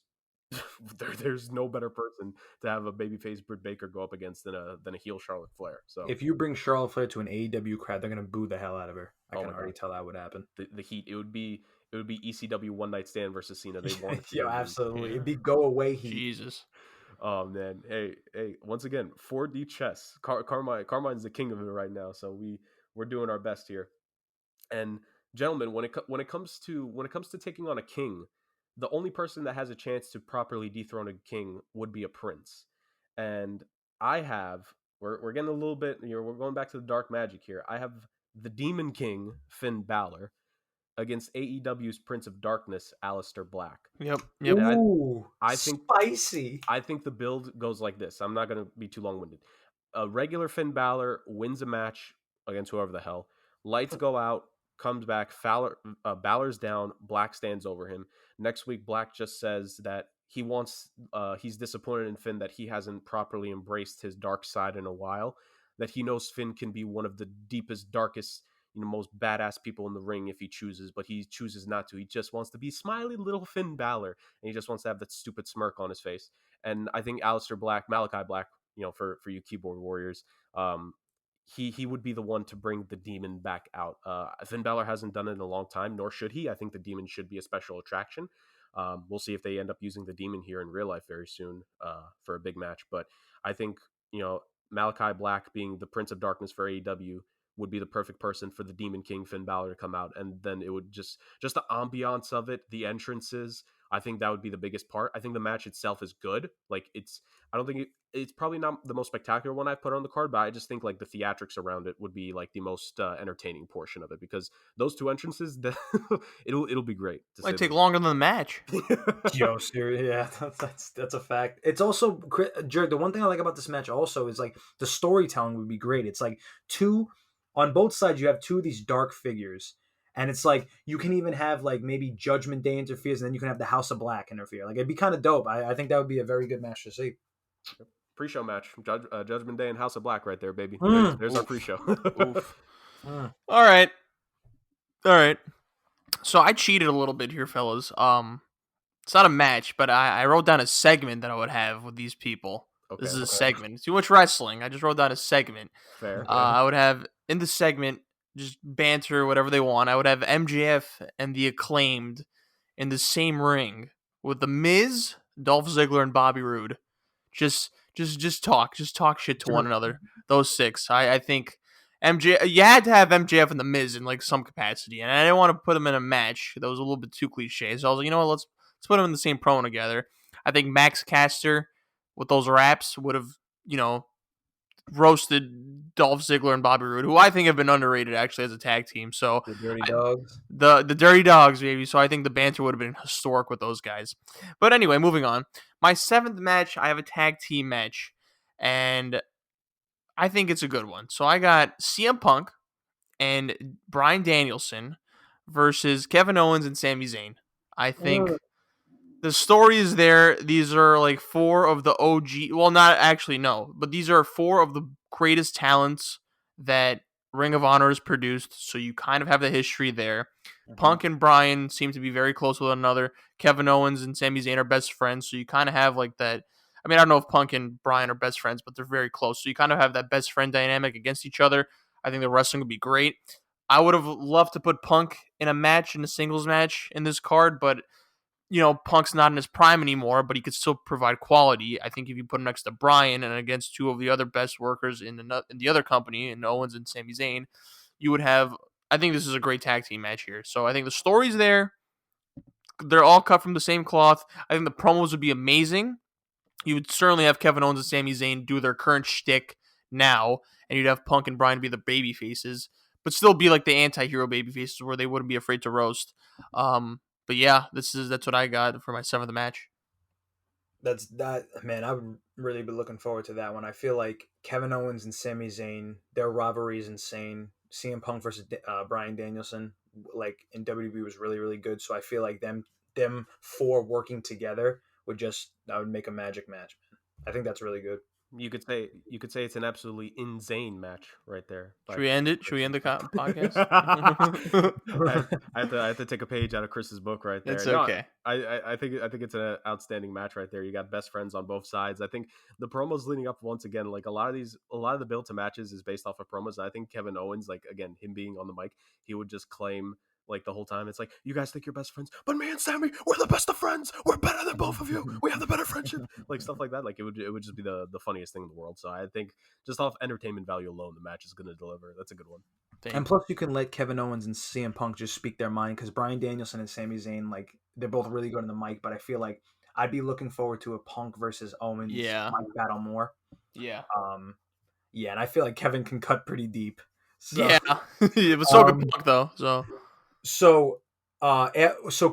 There's no better person to have a babyface Britt Baker go up against than a heel Charlotte Flair. So If you bring Charlotte Flair to an AEW crowd, they're gonna boo the hell out of her. I Oh can my already God. tell that would happen. the heat, it would be ECW one night stand versus Cena. They want Yeah, to. absolutely. Yeah. It'd be go away heat. Jesus. Oh man, hey! Once again, 4D chess. Carmine's the king of it right now. So we're doing our best here. And gentlemen, when it comes to taking on a king, the only person that has a chance to properly dethrone a king would be a prince. And I have we're getting a little bit. We're going back to the dark magic here. I have the Demon King Finn Balor against AEW's Prince of Darkness Aleister Black. Yep. And Ooh, I think spicy. I think the build goes like this. I'm not going to be too long winded. A regular Finn Balor wins a match against whoever the hell. Lights go out, comes back. Balor's down. Black stands over him. Next week, Black just says that he's disappointed in Finn that he hasn't properly embraced his dark side in a while. That he knows Finn can be one of the deepest, darkest, most badass people in the ring if he chooses, but he chooses not to. He just wants to be smiley little Finn Balor, and he just wants to have that stupid smirk on his face. And I think Malachi Black, for you keyboard warriors, he would be the one to bring the demon back out. Finn Balor hasn't done it in a long time, nor should he. I think the demon should be a special attraction. We'll see if they end up using the demon here in real life very soon for a big match. But I think Malachi Black being the Prince of Darkness for AEW would be the perfect person for the Demon King Finn Balor to come out, and then it would just the ambiance of it, the entrances. I think that would be the biggest part. I think the match itself is good. Like I don't think it's probably not the most spectacular one I've put on the card, but I just think like the theatrics around it would be like the most entertaining portion of it because those two entrances, it'll be great. Might take longer than the match. Yo, seriously, yeah, that's a fact. It's also, Jared, the one thing I like about this match also is like the storytelling would be great. It's like on both sides, you have two of these dark figures. And it's like you can even have like maybe Judgment Day interferes, and then you can have the House of Black interfere. Like it'd be kind of dope. I think that would be a very good match to see. Pre-show match, Judgment Day and House of Black, right there, baby. There's our pre-show. All right. So I cheated a little bit here, fellas. It's not a match, but I wrote down a segment that I would have with these people. Okay, This is a segment. Too much wrestling. I just wrote down a segment. Fair. I would have in the segment just banter, whatever they want. I would have MJF and the Acclaimed in the same ring with the Miz, Dolph Ziggler, and Bobby Roode. Just talk shit to one another. Those six. I think you had to have MJF and the Miz in like some capacity, and I didn't want to put them in a match that was a little bit too cliche. So I was like, you know what, let's put them in the same promo together. I think Max Caster with those raps would have, roasted Dolph Ziggler and Bobby Roode, who I think have been underrated actually as a tag team. So The Dirty Dogs. The Dirty Dogs, baby. So I think the banter would have been historic with those guys. But anyway, moving on. My seventh match, I have a tag team match, and I think it's a good one. So I got CM Punk and Bryan Danielson versus Kevin Owens and Sami Zayn. I think the story is there. These are like four of the OG. Well, not actually, no. But these are four of the greatest talents that Ring of Honor has produced. So you kind of have the history there. Punk and Bryan seem to be very close with one another. Kevin Owens and Sami Zayn are best friends. So you kind of have like that. I mean, I don't know if Punk and Bryan are best friends, but they're very close. So you kind of have that best friend dynamic against each other. I think the wrestling would be great. I would have loved to put Punk in a singles match in this card, but Punk's not in his prime anymore, but he could still provide quality. I think if you put him next to Bryan and against two of the other best workers in the other company, in Owens and Sami Zayn, you would have. I think this is a great tag team match here. So I think the story's there. They're all cut from the same cloth. I think the promos would be amazing. You would certainly have Kevin Owens and Sami Zayn do their current shtick now, and you'd have Punk and Bryan be the baby faces, but still be like the anti-hero baby faces where they wouldn't be afraid to roast. But yeah, that's what I got for my 7th match. That's that man. I would really be looking forward to that one. I feel like Kevin Owens and Sami Zayn, their rivalry is insane. CM Punk versus Bryan Danielson, like in WWE, was really really good. So I feel like them four working together that would make a magic match, man. I think that's really good. You could say it's an absolutely insane match right there. Should we end it? Should we end the podcast? I have to take a page out of Chris's book right there. It's okay. I think it's an outstanding match right there. You got best friends on both sides. I think the promos leading up, once again, like a lot of the build to matches is based off of promos. I think Kevin Owens, like again, him being on the mic, he would just claim like the whole time. It's like, you guys think you're best friends, but me and Sammy, we're the best of friends. We're better than both of you. We have the better friendship. Like stuff like that. Like it would just be the funniest thing in the world. So I think just off entertainment value alone, the match is going to deliver. That's a good one. And plus, you can let Kevin Owens and CM Punk just speak their mind, because Bryan Danielson and Sami Zayn, like they're both really good on the mic. But I feel like I'd be looking forward to a Punk versus Owens mic battle more. Yeah. Yeah, and I feel like Kevin can cut pretty deep. So, yeah, it was so good Punk though. So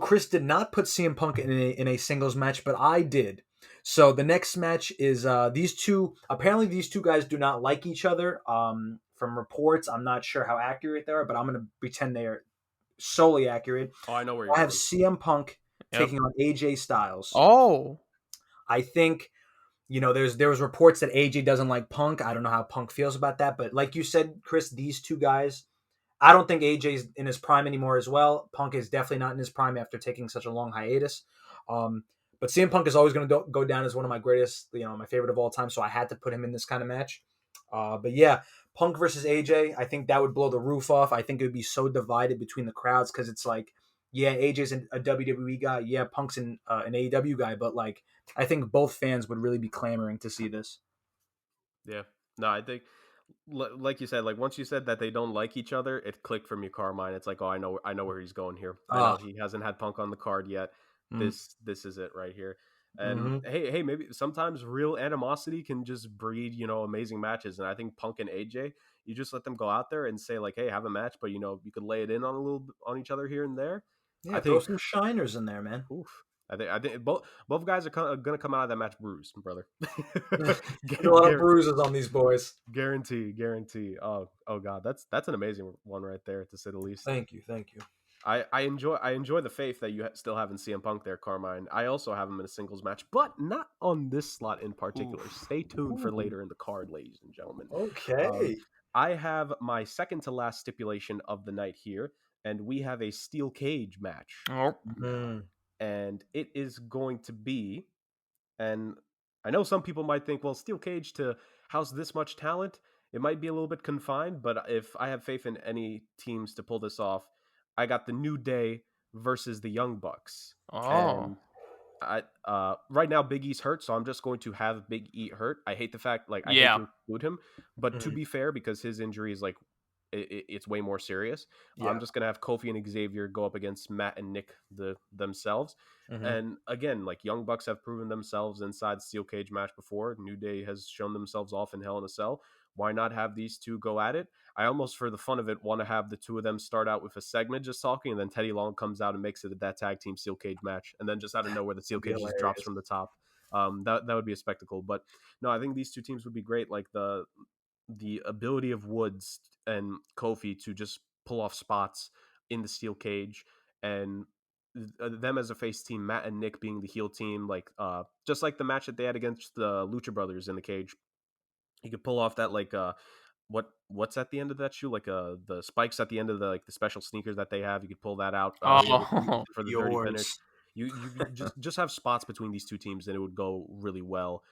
Chris did not put CM Punk in a singles match, but I did. So the next match is these two. Apparently, these two guys do not like each other. From reports, I'm not sure how accurate they are, but I'm going to pretend they are solely accurate. Oh, I know where you're I have going. CM Punk taking on AJ Styles. Oh, I think there was reports that AJ doesn't like Punk. I don't know how Punk feels about that, but like you said, Chris, these two guys. I don't think AJ's in his prime anymore as well. Punk is definitely not in his prime after taking such a long hiatus. But CM Punk is always going to go down as one of my greatest, my favorite of all time. So I had to put him in this kind of match. But yeah, Punk versus AJ, I think that would blow the roof off. I think it would be so divided between the crowds, because it's like, yeah, AJ's a WWE guy. Yeah, Punk's an AEW guy. But like, I think both fans would really be clamoring to see this. Yeah. No, I think, like you said, like once you said that they don't like each other, it clicked from your Carmine. It's like, oh, I know where he's going here. I know he hasn't had Punk on the card yet. This is it right here. And hey, maybe sometimes real animosity can just breed, amazing matches. And I think Punk and AJ, you just let them go out there and say like, hey, have a match, but you could lay it in on a little on each other here and there. Yeah, throw some shiners in there, man. Oof. I think both guys are going to come out of that match bruised, brother. Get a lot of bruises on these boys. Guarantee. Oh God, that's an amazing one right there, to say the least. Thank you. I enjoy the faith that you still have in CM Punk there, Carmine. I also have him in a singles match, but not on this slot in particular. Oof. Stay tuned for later in the card, ladies and gentlemen. Okay. I have my second to last stipulation of the night here, and we have a steel cage match. Oh. And it is going to be, and I know some people might think, well, steel cage to house this much talent, it might be a little bit confined, but if I have faith in any teams to pull this off, I got the New Day versus the Young Bucks. Oh. And right now Big E's hurt, so I'm just going to have Big E hurt. I hate the fact, I hate to include him, but to be fair, because his injury is like, it's way more serious. Yeah. I'm just gonna have Kofi and Xavier go up against Matt and Nick themselves. And again, like Young Bucks have proven themselves inside steel cage match before. New Day has shown themselves off in Hell in a Cell. Why not have these two go at it? I almost, for the fun of it, want to have the two of them start out with a segment just talking, and then Teddy Long comes out and makes it that tag team steel cage match, and then just out of nowhere the steel cage just drops from the top. That would be a spectacle. But no, I think these two teams would be great. Like the ability of Woods and Kofi to just pull off spots in the steel cage, and them as a face team, Matt and Nick being the heel team, like just like the match that they had against the Lucha Brothers in the cage. You could pull off that what's at the end of that shoe, the spikes at the end of the special sneakers that they have. You could pull that out for the dirty finish. You just have spots between these two teams, and it would go really well.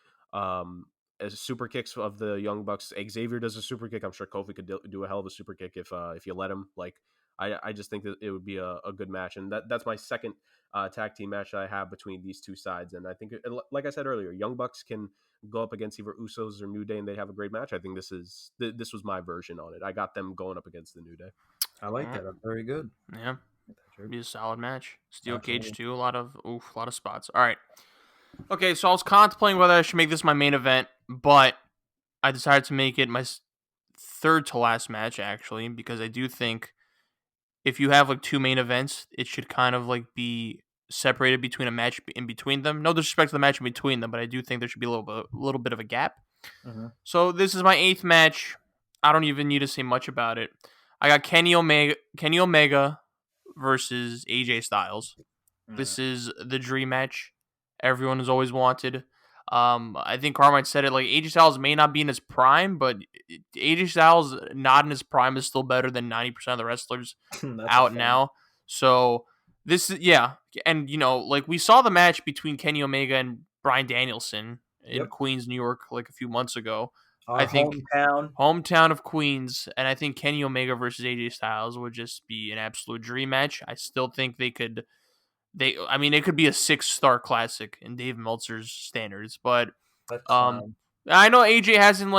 As super kicks of the Young Bucks, Xavier does a super kick. I'm sure Kofi could do a hell of a super kick if you let him. Like I just think that it would be a good match, and that's my second tag team match that I have between these two sides. And I think, like I said earlier, Young Bucks can go up against either Usos or New Day, and they have a great match. I think this was my version on it. I got them going up against the New Day. I like that. Very good. Yeah, be a solid match. Steel Absolutely. cage too. A lot of spots. All right. Okay, so I was contemplating whether I should make this my main event, but I decided to make it my third to last match actually, because I do think if you have like two main events, it should kind of like be separated between a match in between them. No disrespect to the match in between them, but I do think there should be a little bit of a gap. Mm-hmm. So this is my 8th match. I don't even need to say much about it. I got Kenny Omega versus AJ Styles. Mm-hmm. This is the dream match everyone has always wanted. I think Carmine said it, like AJ Styles may not be in his prime, but AJ Styles not in his prime is still better than 90% of the wrestlers out now. So this is, and like we saw the match between Kenny Omega and Bryan Danielson in Queens, New York, like a few months ago. I think hometown of Queens, and I think Kenny Omega versus AJ Styles would just be an absolute dream match. I still think it could be a 6-star classic in Dave Meltzer's standards, but I know AJ hasn't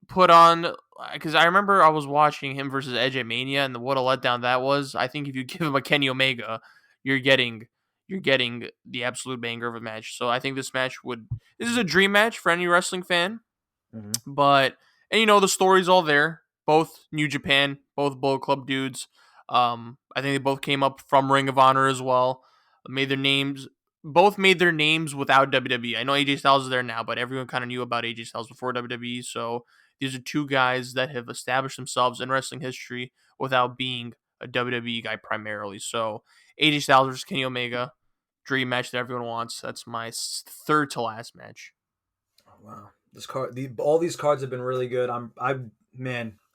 put on, because I remember I was watching him versus Edge at Mania, and what a letdown that was. I think if you give him a Kenny Omega, you're getting the absolute banger of a match. So I think this is a dream match for any wrestling fan. Mm-hmm. But the story's all there. Both New Japan, both Bullet Club dudes. I think they both came up from Ring of Honor as well. Both made their names without WWE. I know AJ Styles is there now, but everyone kind of knew about AJ Styles before WWE. So these are two guys that have established themselves in wrestling history without being a WWE guy primarily. So AJ Styles versus Kenny Omega, dream match that everyone wants. That's my third to last match. Oh, wow, all these cards have been really good. I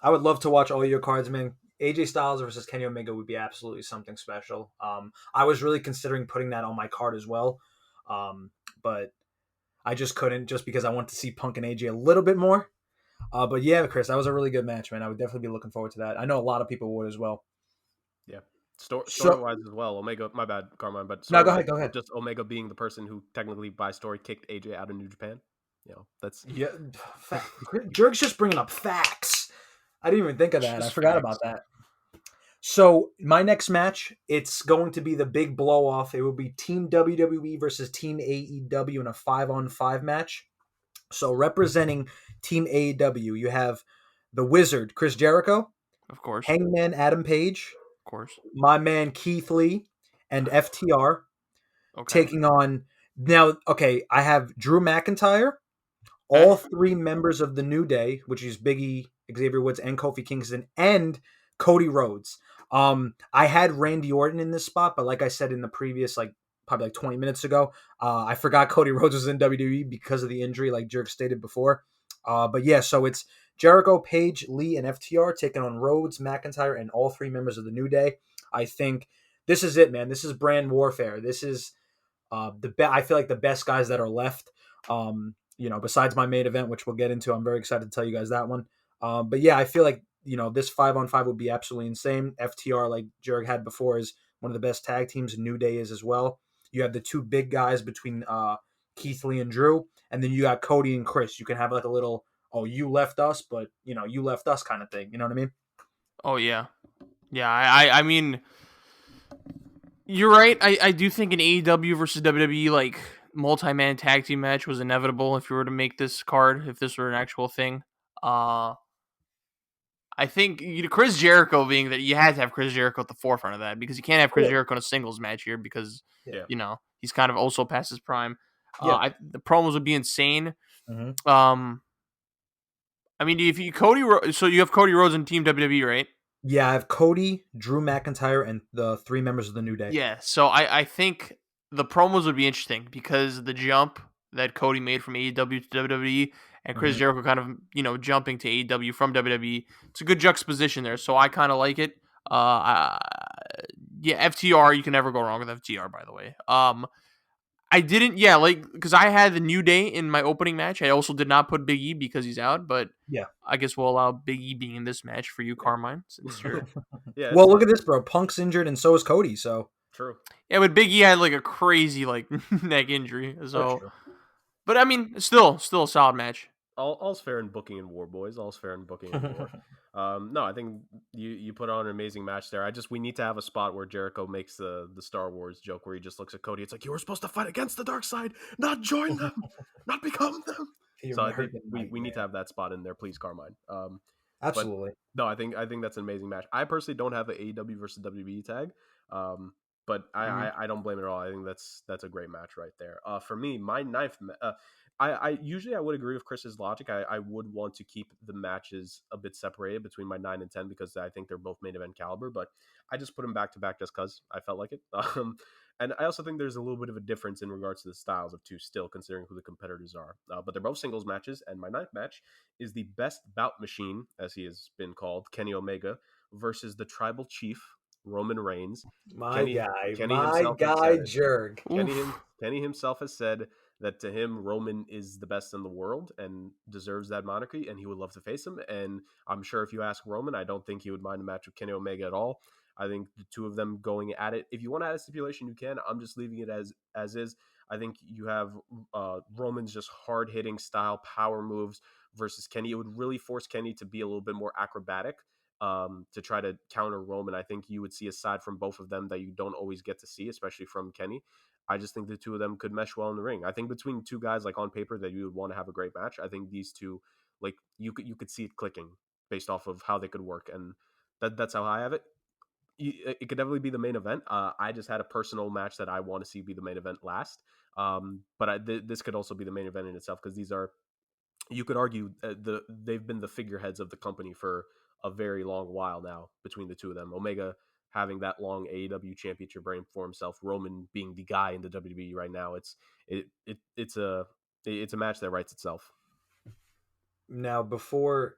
would love to watch all your cards, man. AJ Styles versus Kenny Omega would be absolutely something special. I was really considering putting that on my card as well, but I just couldn't, just because I want to see Punk and AJ a little bit more. But yeah, Chris, that was a really good match, man. I would definitely be looking forward to that. I know a lot of people would as well. Yeah. Story-wise as well, Omega, my bad, Carmine, but no, go ahead. Just Omega being the person who technically by story kicked AJ out of New Japan. That's... Yeah, Jurgen's just bringing up facts. I didn't even think of that. I forgot about that. So my next match, it's going to be the big blow-off. It will be Team WWE versus Team AEW in a 5-on-5 match. So representing Team AEW, you have the Wizard, Chris Jericho. Of course. Hangman Adam Page. Of course. My man Keith Lee and FTR. Taking on... Now, okay, I have Drew McIntyre. All 3 members of the New Day, which is Big E, Xavier Woods, and Kofi Kingston, and Cody Rhodes. I had Randy Orton in this spot, but like I said in the previous, probably 20 minutes ago, I forgot Cody Rhodes was in WWE because of the injury, like Jurgen stated before. But yeah, so it's Jericho, Page, Lee, and FTR taking on Rhodes, McIntyre, and all 3 members of the New Day. I think this is it, man. This is brand warfare. This is I feel like the best guys that are left. Besides my main event, which we'll get into. I'm very excited to tell you guys that one. But yeah, I feel like, this 5-on-5 would be absolutely insane. FTR, like Jurg had before, is one of the best tag teams. New Day is as well. You have the 2 big guys between Keith Lee and Drew, and then you got Cody and Chris. You can have like a little, you left us, but you left us kind of thing. You know what I mean? Oh yeah. Yeah, I mean, you're right. I do think an AEW versus WWE multi-man tag team match was inevitable if you were to make this card, if this were an actual thing. I think Chris Jericho being that, you had to have Chris Jericho at the forefront of that, because you can't have Chris Jericho in a singles match here because he's kind of also past his prime. The promos would be insane. Mm-hmm. I mean, so you have Cody Rhodes and Team WWE, right? Yeah, I have Cody, Drew McIntyre, and the 3 members of the New Day. Yeah, so I think the promos would be interesting because the jump that Cody made from AEW to WWE and Chris Jericho kind of, jumping to AEW from WWE, it's a good juxtaposition there. So I kind of like it. FTR, you can never go wrong with FTR, by the way. I didn't, yeah, like, because I had the New Day in my opening match. I also did not put Big E because he's out, but Yeah. I guess we'll allow Big E being in this match for you, Yeah. Carmine, since you're. Yeah, it's Well, look fine. at this, bro. Punk's injured, and so is Cody. So True. Yeah, but Big E had like a crazy like neck injury. that's So, true. but I mean, still a solid match. All's fair in booking in war, boys. All's fair in booking in war. No, I think you put on an amazing match there. We need to have a spot where Jericho makes the Star Wars joke where he just looks at Cody. It's like, you were supposed to fight against the dark side, not join them, not become them. The So I think American we need to Nightmare. have that spot in there, please, Carmine. But Absolutely. no, I think that's an amazing match. I personally don't have an AEW versus WWE tag, but I don't blame it at all. I think that's a great match right there. For me, my I usually I would agree with Chris's logic. I would want to keep the matches a bit separated between my 9 and 10 because I think they're both main event caliber, but I just put them back to back just because I felt like it. And I also think there's a little bit of a difference in regards to the styles of two still, considering who the competitors are. But they're both singles matches, and my ninth match is the best bout machine, as he has been called, Kenny Omega, versus the tribal chief, Roman Reigns. My Kenny guy, Kenny my himself has guy, said it. Jurg. Kenny himself has said that to him, Roman is the best in the world and deserves that monarchy, and he would love to face him. And I'm sure if you ask Roman, I don't think he would mind a match with Kenny Omega at all. I think the two of them going at it. If you want to add a stipulation, you can. I'm just leaving it as is. I think you have Roman's just hard hitting style power moves versus Kenny. It would really force Kenny to be a little bit more acrobatic to try to counter Roman. I think you would see a side from both of them that you don't always get to see, especially from Kenny. I just think the two of them could mesh well in the ring. I think between two guys like on paper that you would want to have a great match. I think these two, like you could see it clicking based off of how they could work, and that's how I have it. It could definitely be the main event. I just had a personal match that I want to see be the main event last. But this could also be the main event in itself because these are, you could argue, they've been the figureheads of the company for a very long while now. Between the two of them, Omega having that long AEW championship reign for himself, Roman being the guy in the WWE right now. It's a match that writes itself. Now, before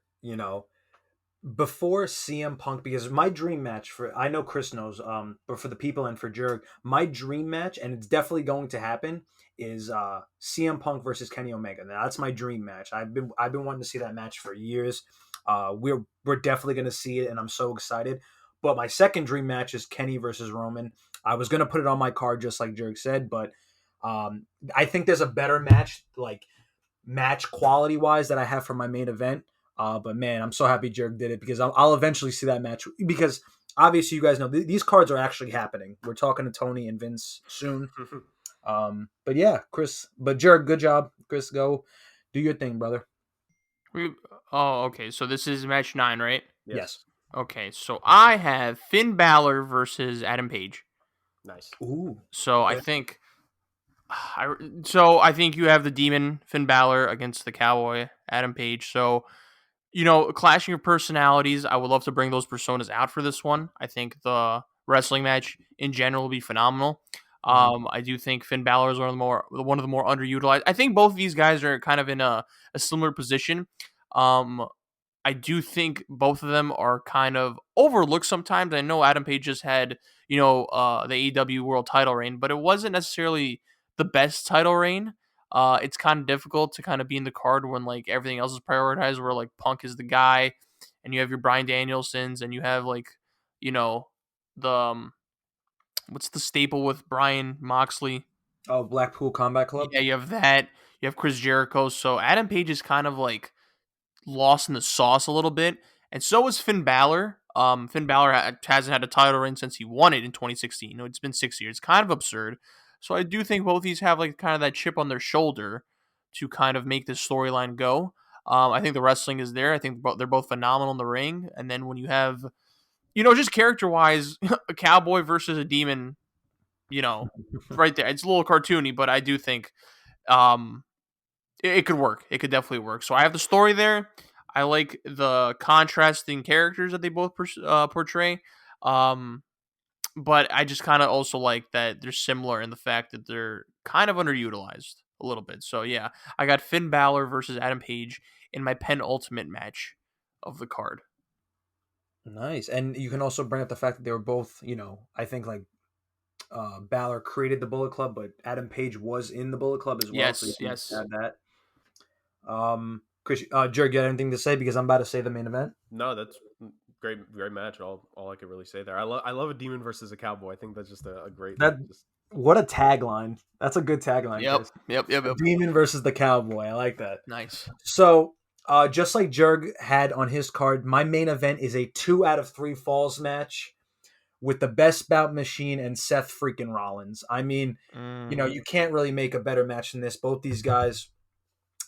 CM Punk, because my dream match for, I know Chris knows, but for the people and for Jurg, my dream match, and it's definitely going to happen, is CM Punk versus Kenny Omega. Now, that's my dream match. I've been wanting to see that match for years. We're definitely going to see it, and I'm so excited. But my second dream match is Kenny versus Roman. I was going to put it on my card just like Jurg said, but I think there's a better match, like match quality wise, that I have for my main event. But man, I'm so happy Jurg did it because I'll eventually see that match because obviously you guys know these cards are actually happening. We're talking to Tony and Vince soon. But yeah, Chris, but Jurg, good job. Chris, go do your thing, brother. Okay. So this is match 9, right? Yes. Yes, Okay. So I have Finn Balor versus Adam Page. nice. Ooh. So I Okay. think, I think you have the Demon Finn Balor against the Cowboy Adam Page. So clashing of personalities. I would love to bring those personas out for this one. I think the wrestling match in general will be phenomenal. I do think Finn Balor is one of the more underutilized. I think both of these guys are kind of in a similar position. Um, I do think both of them are kind of overlooked sometimes. I know Adam Page just had, the AEW World Title reign, but it wasn't necessarily the best title reign. It's kind of difficult to kind of be in the card when like everything else is prioritized, where like Punk is the guy, and you have your Bryan Danielsons, and you have like, the what's the staple with Brian Moxley? Oh, Blackpool Combat Club. Yeah, you have that. You have Chris Jericho. So Adam Page is kind of like lost in the sauce a little bit, and so is Finn Balor. Finn Balor hasn't had a title reign since he won it in 2016. It's been 6 years. Kind of absurd. So I do think both these have like kind of that chip on their shoulder to kind of make this storyline go. I think the wrestling is there. I think they're both phenomenal in the ring. And then when you have, just character wise, a cowboy versus a demon, right there. It's a little cartoony, but I do think um, it could work. It could definitely work. So I have the story there. I like the contrasting characters that they both portray. Um, but I just kind of also like that they're similar in the fact that they're kind of underutilized a little bit. So yeah, I got Finn Balor versus Adam Page in my penultimate match of the card. Nice. And you can also bring up the fact that they were both, I think like Balor created the Bullet Club, but Adam Page was in the Bullet Club as well, so you Yes, can just yes. add that. Chris, Jurg, you got anything to say? Because I'm about to say the main event. No, that's great match. All I could really say there. I love a demon versus a cowboy. I think that's just a great That just What a tagline! That's a good tagline, Yep, Chris. yep, yep, A yep. demon versus the cowboy. I like that. Nice. So, just like Jurg had on his card, my main event is a 2 out of 3 falls match with the best bout machine and Seth freaking Rollins. I mean, you can't really make a better match than this. Both these guys,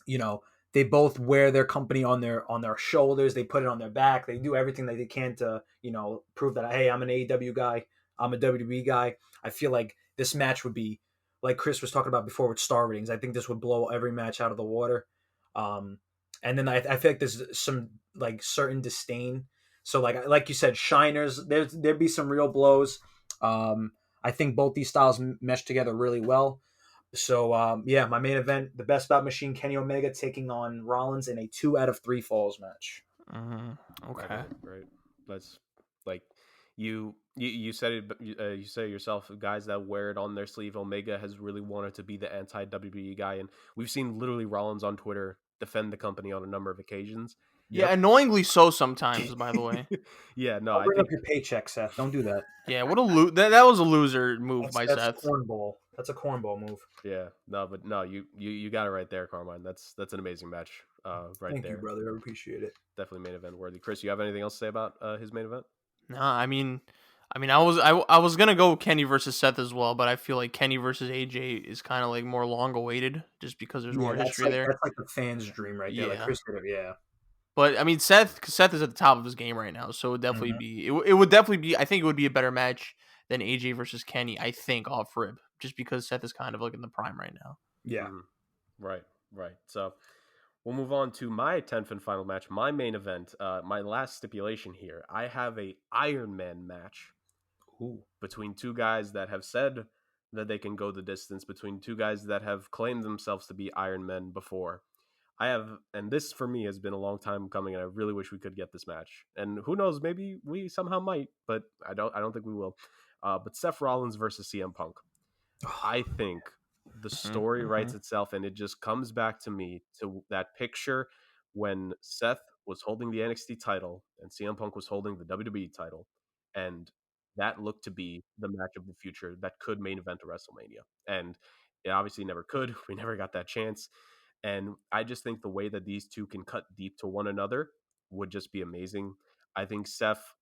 you know, they both wear their company on their shoulders. They put it on their back. They do everything that they can to, prove that, hey, I'm an AEW guy. I'm a WWE guy. I feel like this match would be, like Chris was talking about before with star ratings. I think this would blow every match out of the water. Um, and then I feel like there's some like certain disdain. So like you said, shiners. There'd be some real blows. I think both these styles mesh together really well. So yeah, my main event, the best bout machine, Kenny Omega taking on Rollins in a 2 out of 3 falls match. Okay. right. That's like you said it. You say it yourself. Guys that wear it on their sleeve. Omega has really wanted to be the anti WWE guy, and we've seen literally Rollins on Twitter defend the company on a number of occasions. Yeah, annoyingly so sometimes. By the way. Yeah, no, Don't I bring up think your paycheck, Seth. Don't do that. Yeah, what a that was a loser move by That's Seth. cornball. That's a cornball move. yeah, no, but no, you got it right there, Carmine. That's an amazing match, right Thank there. you, brother. I appreciate it. Definitely main event worthy. Chris, you have anything else to say about his main event? No, I was gonna go Kenny versus Seth as well, but I feel like Kenny versus AJ is kind of like more long awaited, just because there's Yeah, more history there. that's like the fans' dream right there. Like Yeah, Chris said, yeah. but I mean Seth is at the top of his game right now, so it would definitely be it would definitely be. I think it would be a better match than AJ versus Kenny. I think off rib, just because Seth is kind of like in the prime right now. Yeah. Right, right. So we'll move on to my 10th and final match, my main event, my last stipulation here. I have a Iron Man match between two guys that have said that they can go the distance, between two guys that have claimed themselves to be Iron Men before. And this for me has been a long time coming, and I really wish we could get this match. And who knows, maybe we somehow might, but I don't think we will. But Seth Rollins versus CM Punk. I think the story writes itself, and it just comes back to me to that picture when Seth was holding the NXT title and CM Punk was holding the WWE title, and that looked to be the match of the future that could main event a WrestleMania. And it obviously never could. We never got that chance. And I just think the way that these two can cut deep to one another would just be amazing. I think Seth,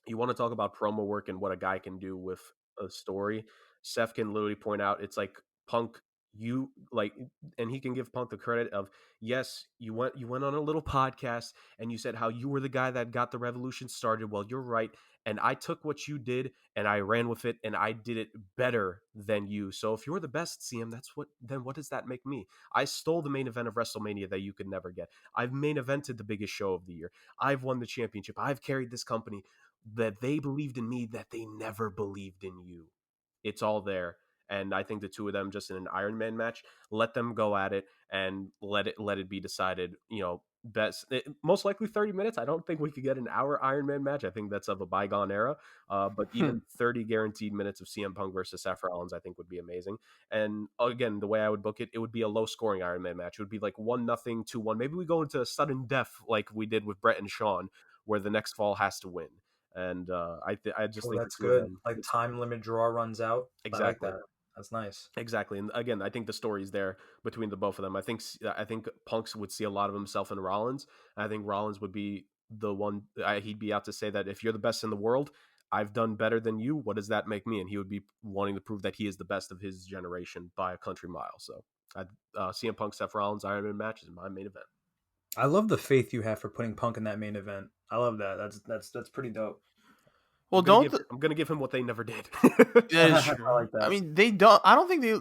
you want to talk about promo work and what a guy can do with a story. Seth can literally point out, it's like Punk, you like, and he can give Punk the credit of, yes, you went on a little podcast and you said how you were the guy that got the revolution started. Well, you're right. And I took what you did and I ran with it and I did it better than you. So if you're the best, CM, then what does that make me? I stole the main event of WrestleMania that you could never get. I've main evented the biggest show of the year. I've won the championship. I've carried this company. That they believed in me, that they never believed in you. It's all there. And I think the two of them just in an Iron Man match, let them go at it and let it be decided, most likely 30 minutes. I don't think we could get an hour Iron Man match. I think that's of a bygone era. But even 30 guaranteed minutes of CM Punk versus Seth Rollins, I think would be amazing. And again, the way I would book it, it would be a low scoring Iron Man match. It would be like 1-0, 2-1. Maybe we go into sudden death like we did with Brett and Shawn, where the next fall has to win. And I just think that's the two of good. them, Like time limit draw runs out. exactly. I like that. That's nice. Exactly, and again, I think the story's there between the both of them. I think Punks would see a lot of himself in Rollins. I think Rollins would be the one. He'd be out to say that if you're the best in the world, I've done better than you. What does that make me? And he would be wanting to prove that he is the best of his generation by a country mile. So, CM Punk, Seth Rollins, Iron Man match is my main event. I love the faith you have for putting Punk in that main event. I love that. That's pretty dope. Well, I'm gonna give him what they never did. That is true. I like that. I mean, they don't. I don't think they.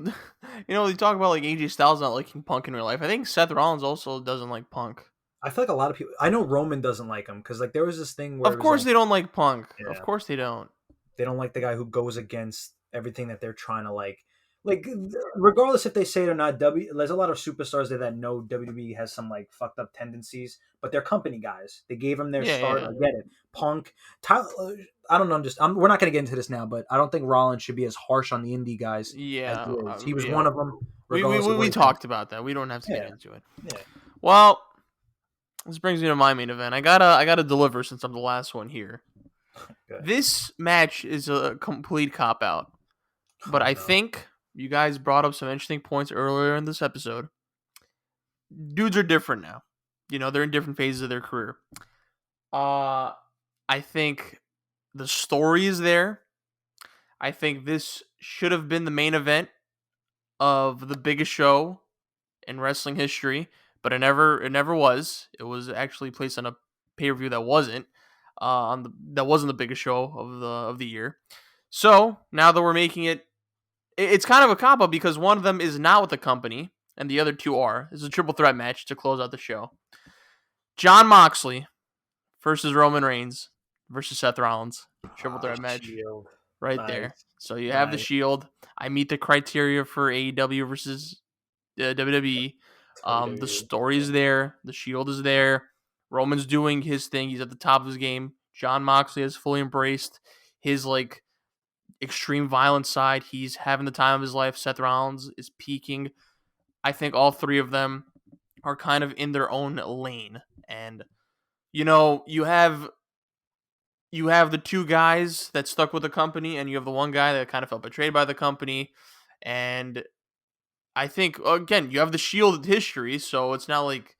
They talk about like AJ Styles not liking Punk in real life. I think Seth Rollins also doesn't like Punk. I feel like a lot of people. I know Roman doesn't like him because like there was this thing where Of course they don't like Punk. Yeah. Of course they don't. They don't like the guy who goes against everything that they're trying to like. like regardless if they say it or not, there's a lot of superstars there that know WWE has some like fucked up tendencies, but they're company guys. They gave him their Yeah, start. yeah, I get it. Punk, Tyler, I don't know. We're not going to get into this now, but I don't think Rollins should be as harsh on the indie guys as he yeah, is. He was yeah. one of them, We, we regardless of we what we he thinks. talked about that. We don't have to get Yeah, into it. yeah. Well, this brings me to my main event. I gotta deliver since I'm the last one here. Good. This match is a complete cop out, but Oh I no. think you guys brought up some interesting points earlier in this episode. Dudes are different now. They're in different phases of their career. I think the story is there. I think this should have been the main event of the biggest show in wrestling history, but it never was. It was actually placed on a pay per view that wasn't that wasn't the biggest show of the year. So now that we're making it, it's kind of a cop out because one of them is not with the company and the other two are. It's a triple threat match to close out the show. John Moxley versus Roman Reigns versus Seth Rollins. Triple threat match Shield. right there. Nice. So you have the Shield. I meet the criteria for AEW versus WWE. The WWE. story is there. The Shield is there. Roman's doing his thing. He's at the top of his game. John Moxley has fully embraced his like extreme violence side. He's having the time of his life. Seth Rollins is peaking. I think all three of them are kind of in their own lane. And you have the two guys that stuck with the company, and you have the one guy that kind of felt betrayed by the company. And I think, again, you have the Shield history, so it's not like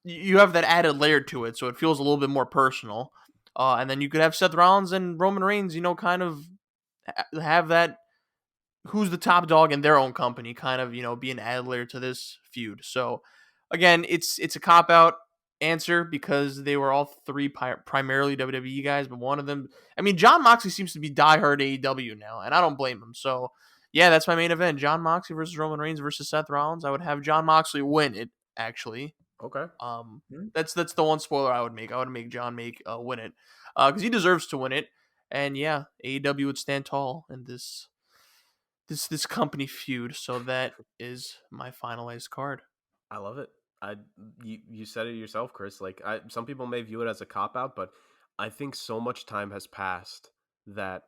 you have that added layer to it, so it feels a little bit more personal. And then you could have Seth Rollins and Roman Reigns, kind of have that who's the top dog in their own company, kind of, be an added layer to this feud. So, again, it's a cop out answer because they were all three primarily WWE guys, but one of them, I mean, John Moxley seems to be diehard AEW now, and I don't blame him. So, yeah, that's my main event: John Moxley versus Roman Reigns versus Seth Rollins. I would have John Moxley win it, actually. Okay. That's the one spoiler I would make. I would make John win it, because he deserves to win it. And yeah, AEW would stand tall in this company feud. So that is my finalized card. I love it. You said it yourself, Chris. Like some people may view it as a cop out, but I think so much time has passed that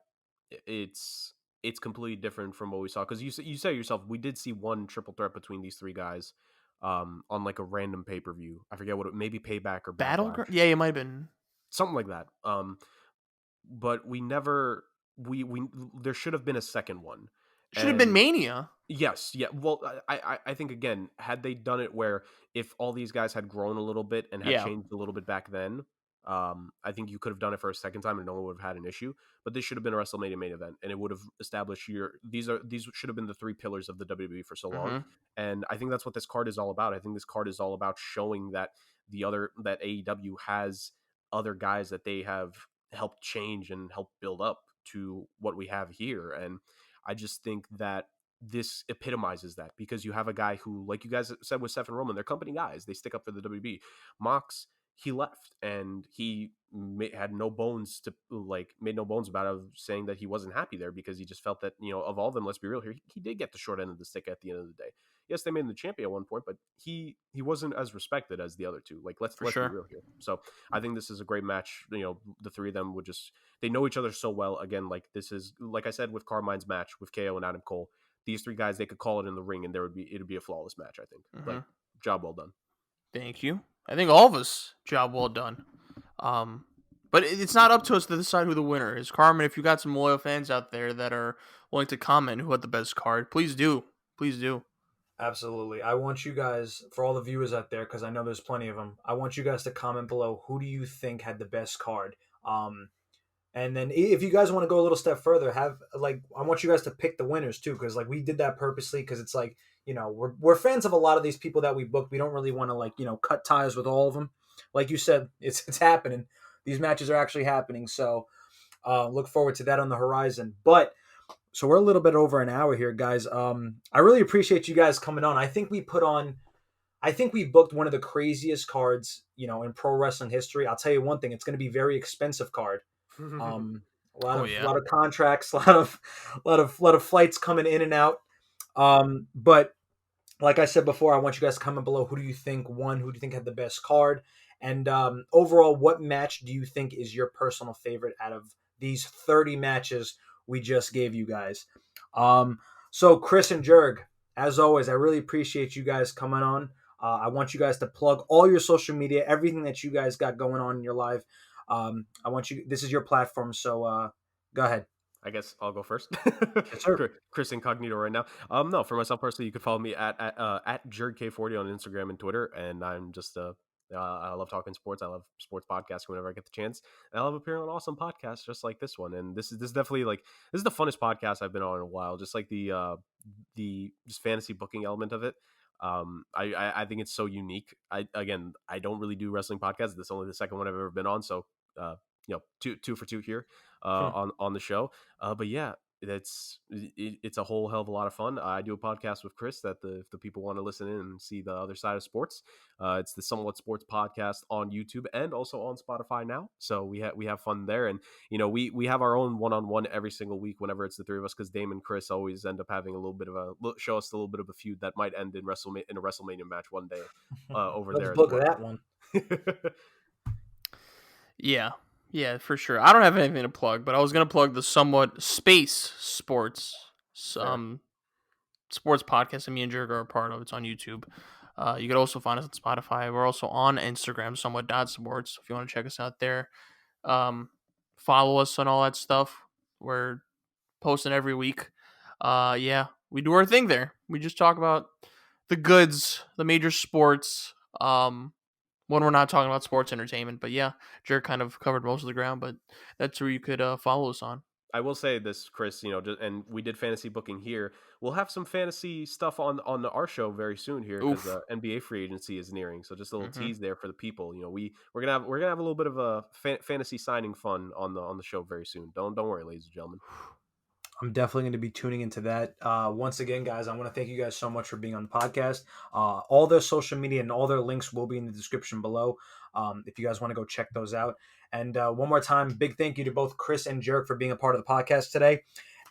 it's completely different from what we saw. Because you said yourself, we did see one triple threat between these three guys, on like a random pay per view. I forget what it maybe Payback or Backlash, Yeah, it might have been. something like that. But we never we there should have been a second one. Should have been And Mania. yes, yeah. Well, I think again, had they done it where if all these guys had grown a little bit and had Yeah. changed a little bit back then, I think you could have done it for a second time and no one would have had an issue. But this should have been a WrestleMania main event, and it would have established these should have been the three pillars of the WWE for so long. Mm-hmm. And I think that's what this card is all about. I think this card is all about showing that that AEW has other guys that they have helped change and help build up to what we have here. And I just think that this epitomizes that because you have a guy who, like you guys said with Seth and Roman, they're company guys. They stick up for the WB. Mox, he left and he had no bones made no bones about it, saying that he wasn't happy there because he just felt that, of all of them, let's be real here, he did get the short end of the stick at the end of the day. Yes, they made him the champion at one point, but he wasn't as respected as the other two. Like, let's be real here. So I think this is a great match. The three of them they know each other so well. Again, like this is, like I said, with Carmine's match with KO and Adam Cole, these three guys, they could call it in the ring and it'd be a flawless match. I think. Mm-hmm. Like, job well done. Thank you. I think all of us, job well done. But it's not up to us to decide who the winner is. Carmen, if you got some loyal fans out there that are willing to comment who had the best card, please do. Please do. Absolutely. I want you guys, for all the viewers out there, because I know there's plenty of them, I want you guys to comment below who do you think had the best card. And then if you guys want to go a little step further, I want you guys to pick the winners too, because we did that purposely because it's we're fans of a lot of these people that we booked. We don't really want to cut ties with all of them. Like you said, it's happening. These matches are actually happening. So look forward to that on the horizon. But so we're a little bit over an hour here, guys. I really appreciate you guys coming on. I think we booked one of the craziest cards, in pro wrestling history. I'll tell you one thing, it's going to be a very expensive card. A lot of contracts, a lot of flights coming in and out. But like I said before, I want you guys to comment below. Who do you think won? Who do you think had the best card? And overall, what match do you think is your personal favorite out of these 30 matches we just gave you guys? Um, so, Chris and Jurg, as always, I really appreciate you guys coming on. I want you guys to plug all your social media, everything that you guys got going on in your life. I want you. This is your platform, so go ahead. I guess I'll go first. Yes, sir. Chris Incognito right now. No, for myself personally, you can follow me at JurgK40 on Instagram and Twitter, and I'm just I love talking sports. I love sports podcasts whenever I get the chance. And I love appearing on awesome podcasts just like this one. And this is definitely like this is the funnest podcast I've been on in a while. Just like the just fantasy booking element of it. I think it's so unique. I don't really do wrestling podcasts. This is only the second one I've ever been on, so two for two here on the show. But yeah, it's a whole hell of a lot of fun. I do a podcast with Chris that if the people want to listen in and see the other side of sports, it's the Somewhat Sports Podcast on YouTube and also on Spotify now. So we have fun there, and we have our own one-on-one every single week whenever it's the three of us, because Dame and Chris always end up having a little bit of show us a little bit of a feud that might end in a WrestleMania match one day over Let's there. book that one. Yeah, for sure. I don't have anything to plug, but I was gonna plug the Somewhat Space Sports sports podcast that me and Jurgen are a part of. It's on YouTube. You could also find us on Spotify. We're also on Instagram, somewhat.sports, if you want to check us out there. Follow us on all that stuff. We're posting every week. Yeah, we do our thing there. We just talk about the goods, the major sports. When we're not talking about sports entertainment, but yeah, Jerk kind of covered most of the ground, but that's where you could follow us on. I will say this, Chris, and we did fantasy booking here. We'll have some fantasy stuff on our show very soon here, because NBA free agency is nearing. So just a little tease there for the people. We're gonna have a little bit of a fantasy signing fun on the show very soon. Don't worry, ladies and gentlemen. I'm definitely going to be tuning into that. Once again, guys, I want to thank you guys so much for being on the podcast. All their social media and all their links will be in the description below, if you guys want to go check those out. And one more time, big thank you to both Chris and Jerk for being a part of the podcast today.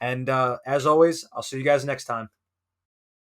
And as always, I'll see you guys next time.